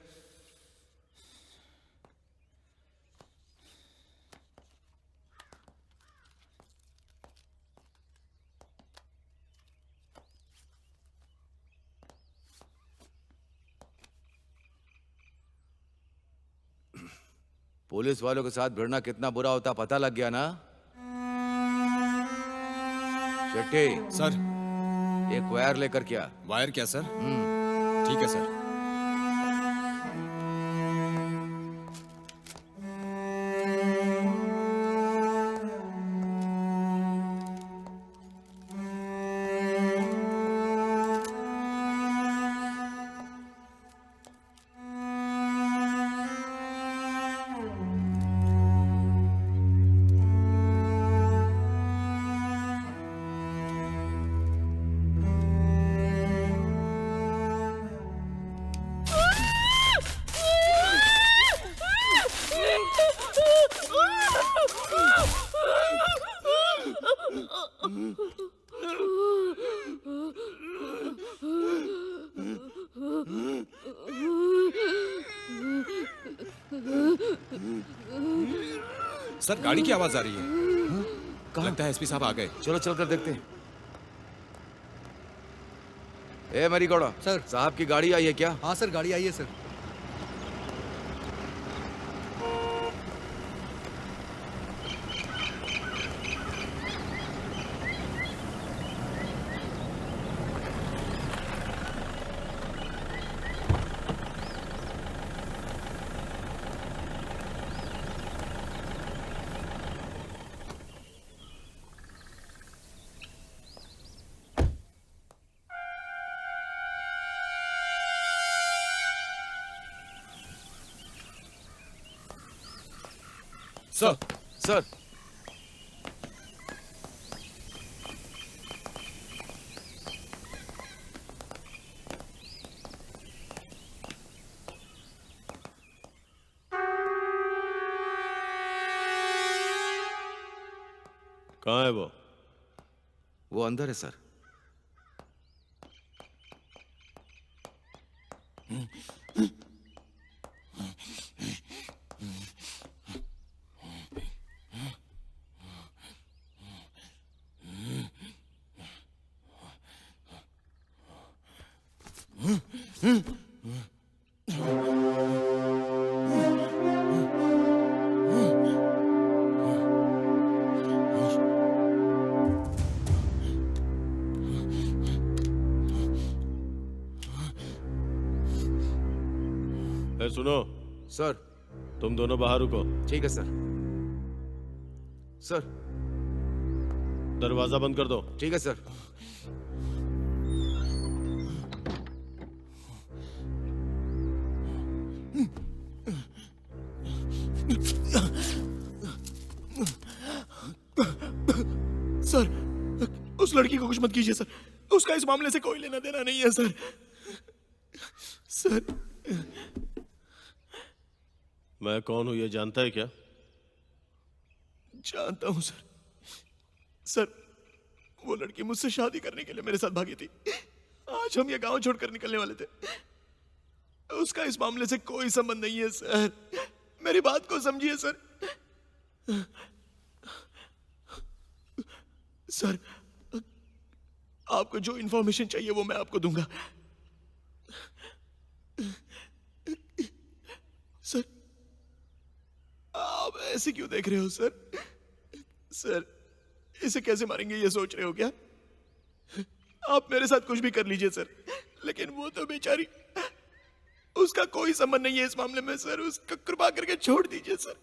पुलिस वालों के साथ भिड़ना कितना बुरा होता पता लग गया ना? शेट्टी, सर, एक वायर लेकर क्या? वायर क्या सर? ठीक है सर। सर गाड़ी की आवाज आ रही है। लगता है एसपी साहब आ गए। चलो चल कर देखते हैं। ए मरीगौड़ा, सर। साहब की गाड़ी आई है क्या? हाँ सर, गाड़ी आई है सर। सर सर कहाँ है वो अंदर है सर। सुनो सर। तुम दोनों बाहर रुको। ठीक है सर। सर दरवाजा बंद कर दो। ठीक है सर। सर उस लड़की को कुछ मत कीजिए सर, उसका इस मामले से कोई लेना देना नहीं है सर। सर मैं कौन हूं ये जानता है क्या? जानता हूं सर। सर वो लड़की मुझसे शादी करने के लिए मेरे साथ भागी थी। आज हम ये गांव छोड़कर निकलने वाले थे। उसका इस मामले से कोई संबंध नहीं है सर, मेरी बात को समझिए सर। सर आपको जो इंफॉर्मेशन चाहिए वो मैं आपको दूंगा। सर आप ऐसे क्यों देख रहे हो सर? सर इसे कैसे मारेंगे ये सोच रहे हो क्या? आप मेरे साथ कुछ भी कर लीजिए सर, लेकिन वो तो बेचारी, उसका कोई संबंध नहीं है इस मामले में सर। उसका कृपा करके छोड़ दीजिए सर।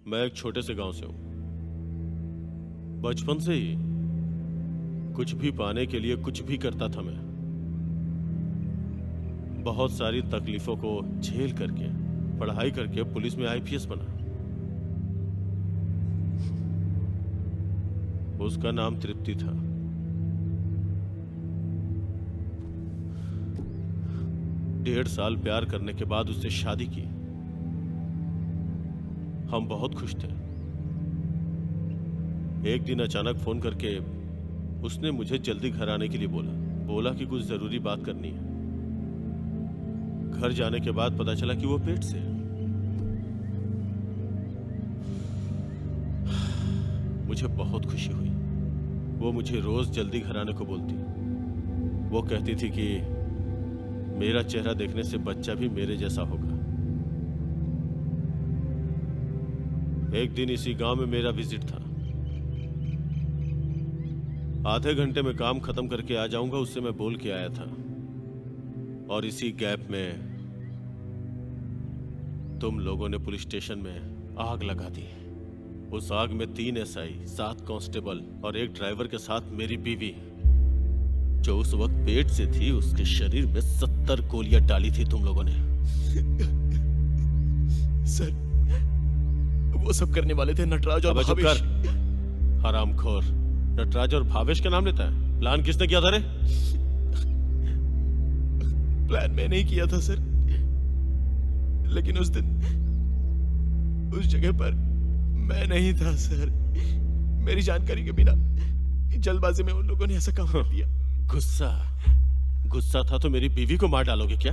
मैं एक छोटे से गांव से हूं। बचपन से ही कुछ भी पाने के लिए कुछ भी करता था मैं। बहुत सारी तकलीफों को झेल करके पढ़ाई करके पुलिस में आईपीएस बना। उसका नाम तृप्ति था। डेढ़ साल प्यार करने के बाद उससे शादी की। हम बहुत खुश थे। एक दिन अचानक फोन करके उसने मुझे जल्दी घर आने के लिए बोला कि कुछ जरूरी बात करनी है। घर जाने के बाद पता चला कि वो पेट से है। मुझे बहुत खुशी हुई। वो मुझे रोज जल्दी घर आने को बोलती। वो कहती थी कि मेरा चेहरा देखने से बच्चा भी मेरे जैसा होगा। एक दिन इसी गांव में मेरा विजिट था। आधे घंटे में काम खत्म करके आ जाऊंगा उससे मैं बोल के आया था। और इसी गैप में तुम लोगों ने पुलिस स्टेशन में आग लगा दी। उस आग में 3 एसआई, 7 कांस्टेबल और एक ड्राइवर के साथ मेरी बीवी, जो उस वक्त पेट से थी, उसके शरीर में 70 गोलियां डाली थी तुम लोगों ने। सर वो सब करने वाले थे नटराज और भावेश। हरामखोर, नटराज और भावेश का नाम लेता है। प्लान किसने किया था रे? प्लान मैंने ही किया था सर, लेकिन उस दिन उस जगह पर मैं नहीं था सर। मेरी जानकारी के बिना जल्दबाजी में उन लोगों ने ऐसा काम कर दिया। गुस्सा था तो मेरी बीवी को मार डालोगे क्या?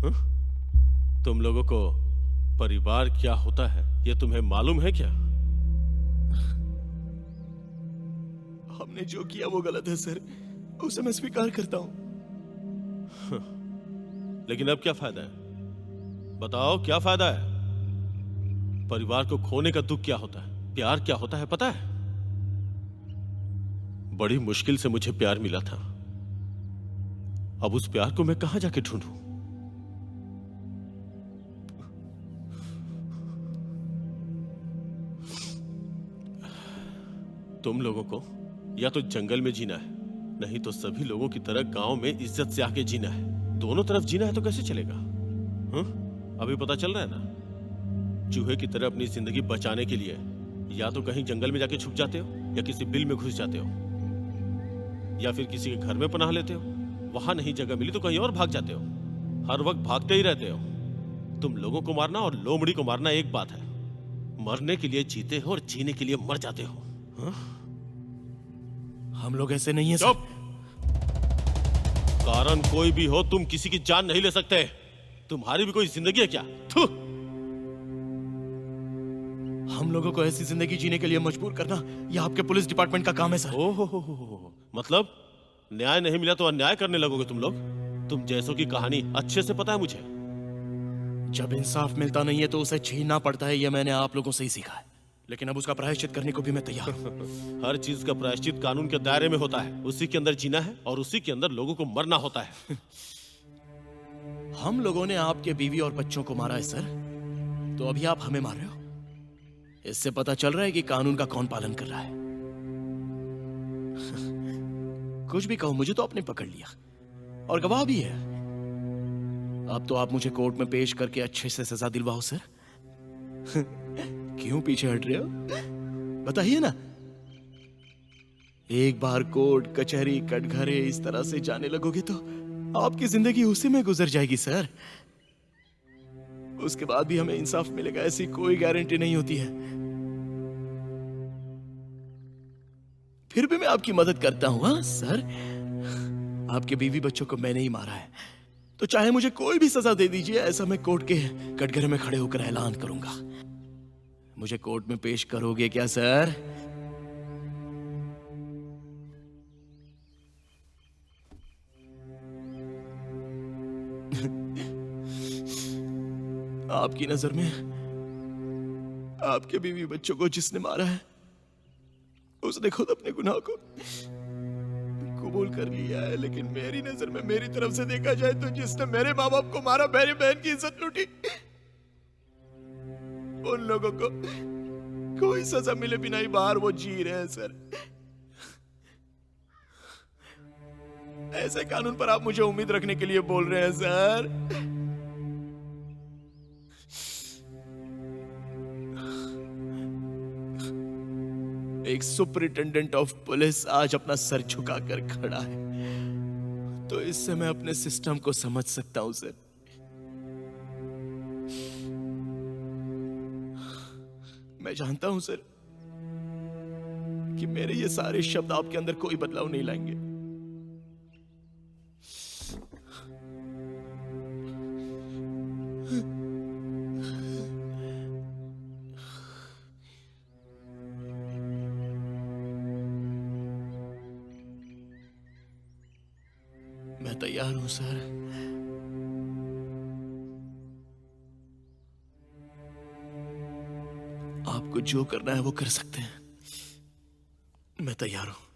तुम लोगों को परिवार क्या होता है ये तुम्हें मालूम है क्या? हमने जो किया वो गलत है सर, उसे मैं स्वीकार करता हूं। लेकिन अब क्या फायदा है? बताओ क्या फायदा है? परिवार को खोने का दुख क्या होता है, प्यार क्या होता है पता है? बड़ी मुश्किल से मुझे प्यार मिला था, अब उस प्यार को मैं कहां जाके ढूंढूं? तुम लोगों को या तो जंगल में जीना है, नहीं तो सभी लोगों की तरह गांव में इज्जत से आके जीना है। दोनों तरफ जीना है तो कैसे चलेगा? अभी पता चल रहा है ना, चूहे की तरह अपनी जिंदगी बचाने के लिए या तो कहीं जंगल में जाके छुप जाते हो, या किसी बिल में घुस जाते हो, या फिर किसी के घर में पनाह लेते हो। वहां नहीं जगह मिली तो कहीं और भाग जाते हो। हर वक्त भागते ही रहते हो। तुम लोगों को मारना और लोमड़ी को मारना एक बात है, मरने के लिए जीते हो और जीने के लिए मर जाते हो। हम लोग ऐसे नहीं है सर। चुप! कारण कोई भी हो, तुम किसी की जान नहीं ले सकते। तुम्हारी भी कोई जिंदगी है क्या? थू! हम लोगों को ऐसी जिंदगी जीने के लिए मजबूर करना यह आपके पुलिस डिपार्टमेंट का काम है सर। ओहो, मतलब न्याय नहीं मिला तो अन्याय करने लगोगे तुम लोग? तुम जैसों की कहानी अच्छे से पता है मुझे। जब इंसाफ मिलता नहीं है तो उसे छीनना पड़ता है, यह मैंने आप लोगों से ही सीखा है। लेकिन अब उसका प्रायश्चित करने को भी मैं तैयार हूं। हर चीज का प्रायश्चित कानून के दायरे में होता है। उसी के अंदर जीना है और उसी के अंदर लोगों को मरना होता है। हम लोगों ने आपके बीवी और बच्चों को मारा है सर, तो अभी आप हमें मार रहे हो। इससे पता चल रहा है कि कानून का कौन पालन कर रहा है। कुछ भी कहो, मुझे तो आपने पकड़ लिया और गवाह भी है। अब तो आप मुझे कोर्ट में पेश करके अच्छे से सजा दिलवाओ सर। क्यों पीछे हट रहे हो, बताइए ना। एक बार कोर्ट कचहरी कटघरे इस तरह से जाने लगोगे तो आपकी जिंदगी उसी में गुजर जाएगी सर। उसके बाद भी हमें इंसाफ मिलेगा ऐसी कोई गारंटी नहीं होती है। फिर भी मैं आपकी मदद करता हूं। हाँ सर, आपके बीवी बच्चों को मैंने ही मारा है, तो चाहे मुझे कोई भी सजा दे दीजिए, ऐसा मैं कोर्ट के कटघरे में खड़े होकर ऐलान करूंगा। मुझे कोर्ट में पेश करोगे क्या सर? आपकी नजर में आपके बीवी बच्चों को जिसने मारा है उसने खुद अपने गुनाह को कबूल कर लिया है, लेकिन मेरी नजर में, मेरी तरफ से देखा जाए तो जिसने मेरे माँ बाप को मारा, मेरी बहन की इज्जत लूटी, उन लोगों को कोई सजा मिले बिना ही बाहर वो जी रहे हैं सर। ऐसे कानून पर आप मुझे उम्मीद रखने के लिए बोल रहे हैं सर? एक सुपरिटेंडेंट ऑफ पुलिस आज अपना सर झुकाकर खड़ा है, तो इससे मैं अपने सिस्टम को समझ सकता हूं सर। मैं जानता हूं सर कि मेरे ये सारे शब्द आपके अंदर कोई बदलाव नहीं लाएंगे। मैं तैयार हूं सर। आपको जो करना है वो कर सकते हैं, मैं तैयार हूं।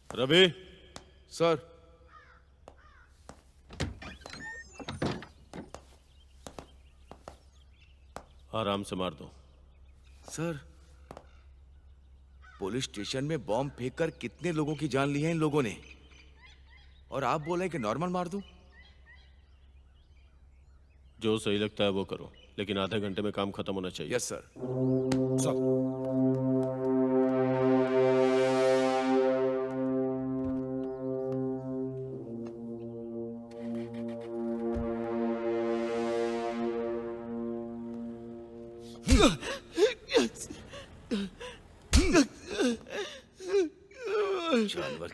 रवि सर, आराम से मार दो। सर, पुलिस स्टेशन में बॉम्ब फेंककर कितने लोगों की जान ली है इन लोगों ने, और आप बोल रहे हैं कि नॉर्मल मार दूं? जो सही लगता है वो करो, लेकिन आधे घंटे में काम खत्म होना चाहिए। Yes sir. सब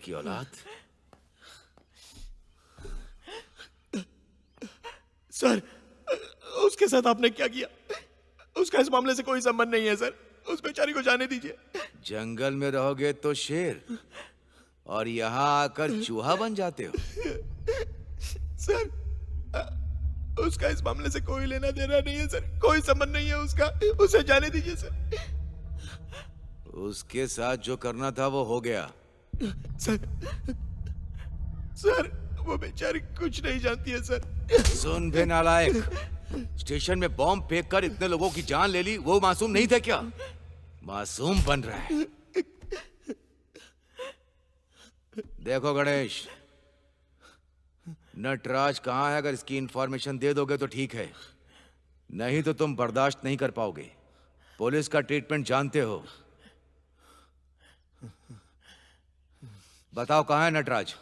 की औलाद। सर, उसके साथ आपने क्या किया? उसका इस मामले से कोई संबंध नहीं है सर। उस बेचारी को जाने दीजिए। जंगल में रहोगे तो शेर और यहाँ आकर चूहा बन जाते हो। सर, उसका इस मामले से कोई लेना देना नहीं है सर। कोई संबंध नहीं है उसका। उसे जाने दीजिए सर। उसके साथ जो करना था वो हो गया। सर, वो बेचारी कुछ नहीं जानती है सर। सुन बे नालायक, स्टेशन में बॉम्ब फेंक कर इतने लोगों की जान ले ली। वो मासूम नहीं थे क्या? मासूम बन रहा है। देखो गणेश, नटराज कहाँ है? अगर इसकी इंफॉर्मेशन दे दोगे तो ठीक है, नहीं तो तुम बर्दाश्त नहीं कर पाओगे। पुलिस का ट्रीटमेंट जानते हो। बताओ कहाँ है नटराज?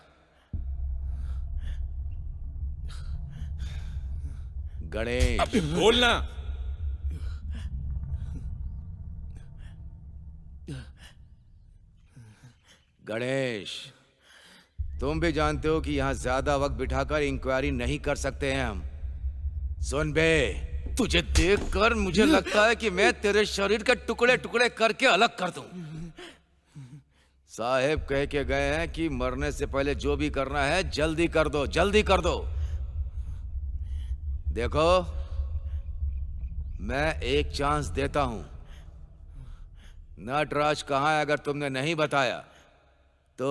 गणेश, अबे बोलना। गणेश, तुम भी जानते हो कि यहां ज्यादा वक्त बिठाकर इंक्वायरी नहीं कर सकते हैं हम। सुन बे, तुझे देखकर मुझे लगता है कि मैं तेरे शरीर के टुकड़े टुकड़े करके अलग कर दूं। साहेब कह के गए हैं कि मरने से पहले जो भी करना है जल्दी कर दो, जल्दी कर दो। देखो, मैं एक चांस देता हूं। नटराज कहाँ है? अगर तुमने नहीं बताया तो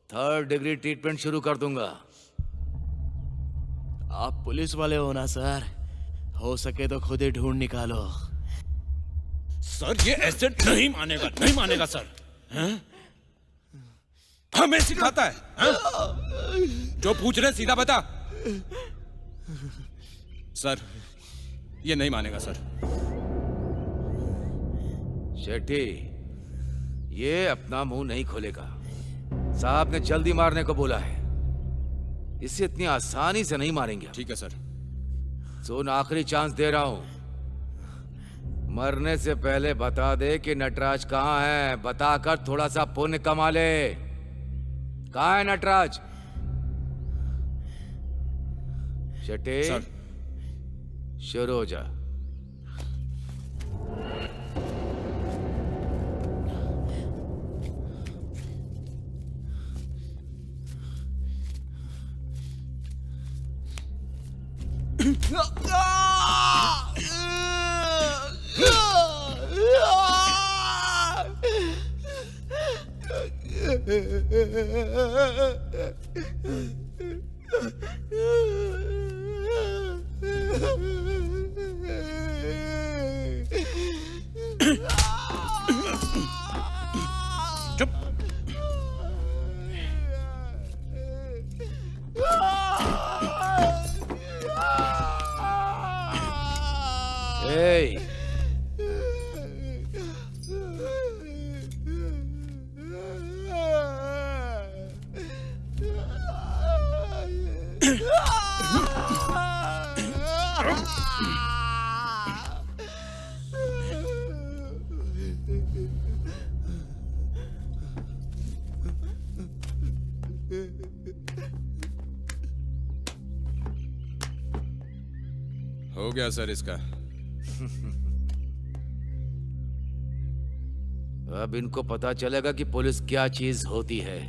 3rd डिग्री ट्रीटमेंट शुरू कर दूंगा। आप पुलिस वाले हो ना सर? हो सके तो खुद ही ढूंढ निकालो। सर, ये ऐसे नहीं मानेगा, नहीं मानेगा सर। हैं? हमें सिखाता है, हैं? जो पूछ रहे सीधा बता। सर, ये नहीं मानेगा सर। शेट्टी, ये अपना मुंह नहीं खोलेगा। साहब ने जल्दी मारने को बोला है। इसे इतनी आसानी से नहीं मारेंगे। ठीक है सर। सुन, आखिरी चांस दे रहा हूं। मरने से पहले बता दे कि नटराज कहाँ है। बताकर थोड़ा सा पुण्य कमा ले। कहाँ है नटराज? शेट्टी, सर। शुरू हो जा। चुप। Hey! हो गया सर इसका। अब इनको पता चलेगा कि पुलिस क्या चीज होती है।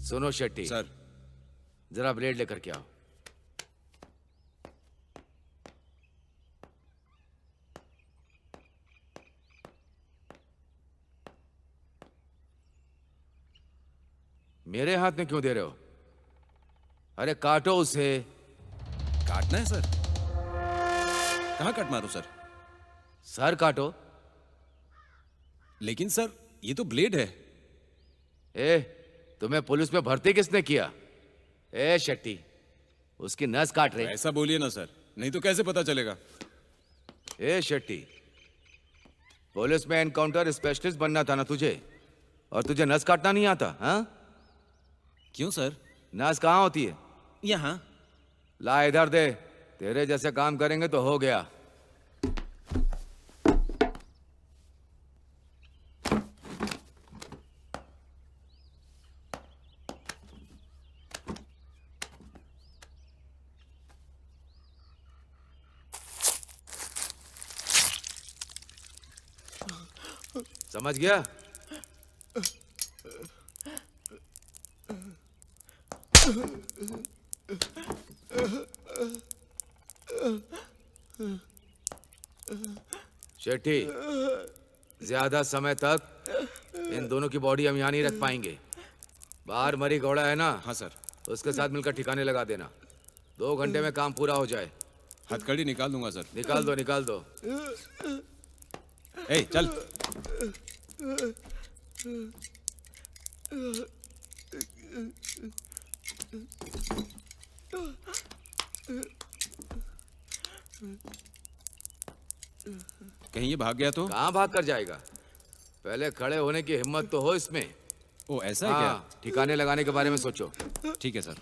सुनो शेट्टी, सर। जरा ब्लेड लेकर के आओ। मेरे हाथ में क्यों दे रहे हो? अरे काटो उसे। काटना है सर? कहाँ कट मारूं सर? सर काटो। लेकिन सर, ये तो ब्लेड है। ए, तुम्हें पुलिस में भर्ती किसने किया? ए शेट्टी, उसकी नस काट रहे। ऐसा बोलिए ना सर, नहीं तो कैसे पता चलेगा? ए शेट्टी, पुलिस में एनकाउंटर स्पेशलिस्ट बनना था ना तुझे, और तुझे नस काटना नहीं आता? हाँ? क्यों सर? नस कहाँ होती है? यहाँ। ला इधर दे। तेरे जैसे काम करेंगे तो हो गया। समझ गया? शेट्टी, ज्यादा समय तक इन दोनों की बॉडी हम यहाँ नहीं रख पाएंगे। बाहर मरी घोड़ा है ना? हाँ सर। उसके साथ मिलकर ठिकाने लगा देना। 2 घंटे में काम पूरा हो जाए। हथकड़ी निकाल दूंगा सर। निकाल दो, निकाल दो। ए चल। कहीं ये भाग गया तो? कहाँ भाग कर जाएगा? पहले खड़े होने की हिम्मत तो हो इसमें। ओ ऐसा है हाँ, ठिकाने लगाने के बारे में सोचो। क्या? ठीक है सर।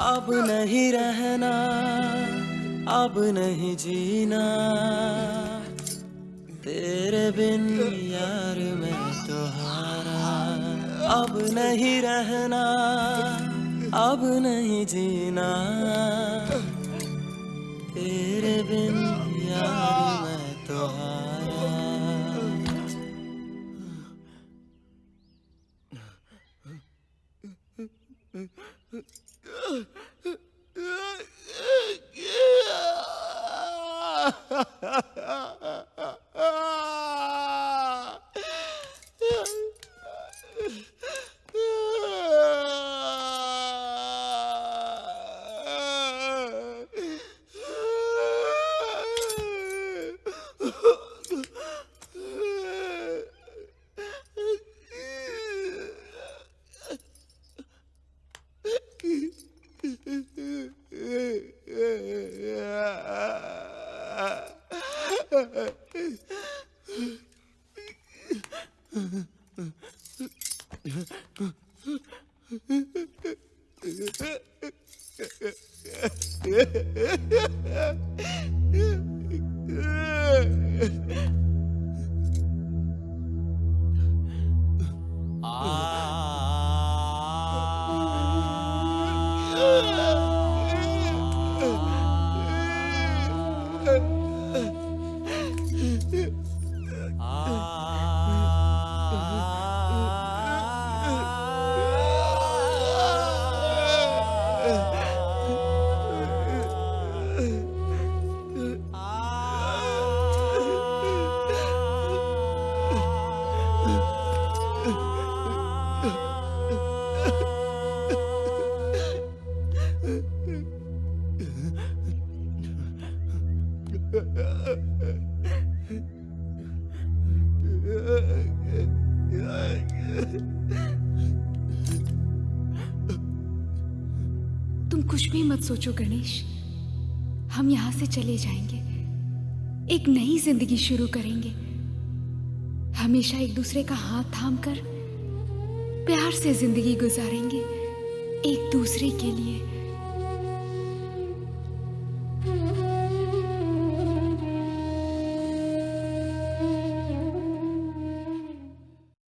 अब नहीं रहना, अब नहीं जीना, तेरे बिन यार मैं तो हारा। अब नहीं रहना, अब नहीं जीना, तेरे बिन यार मैं तो हारा। तुम कुछ भी मत सोचो गणेश, हम यहाँ से चले जाएंगे, एक नई जिंदगी शुरू करेंगे, हमेशा एक दूसरे का हाथ थाम कर प्यार से जिंदगी गुजारेंगे, एक दूसरे के लिए।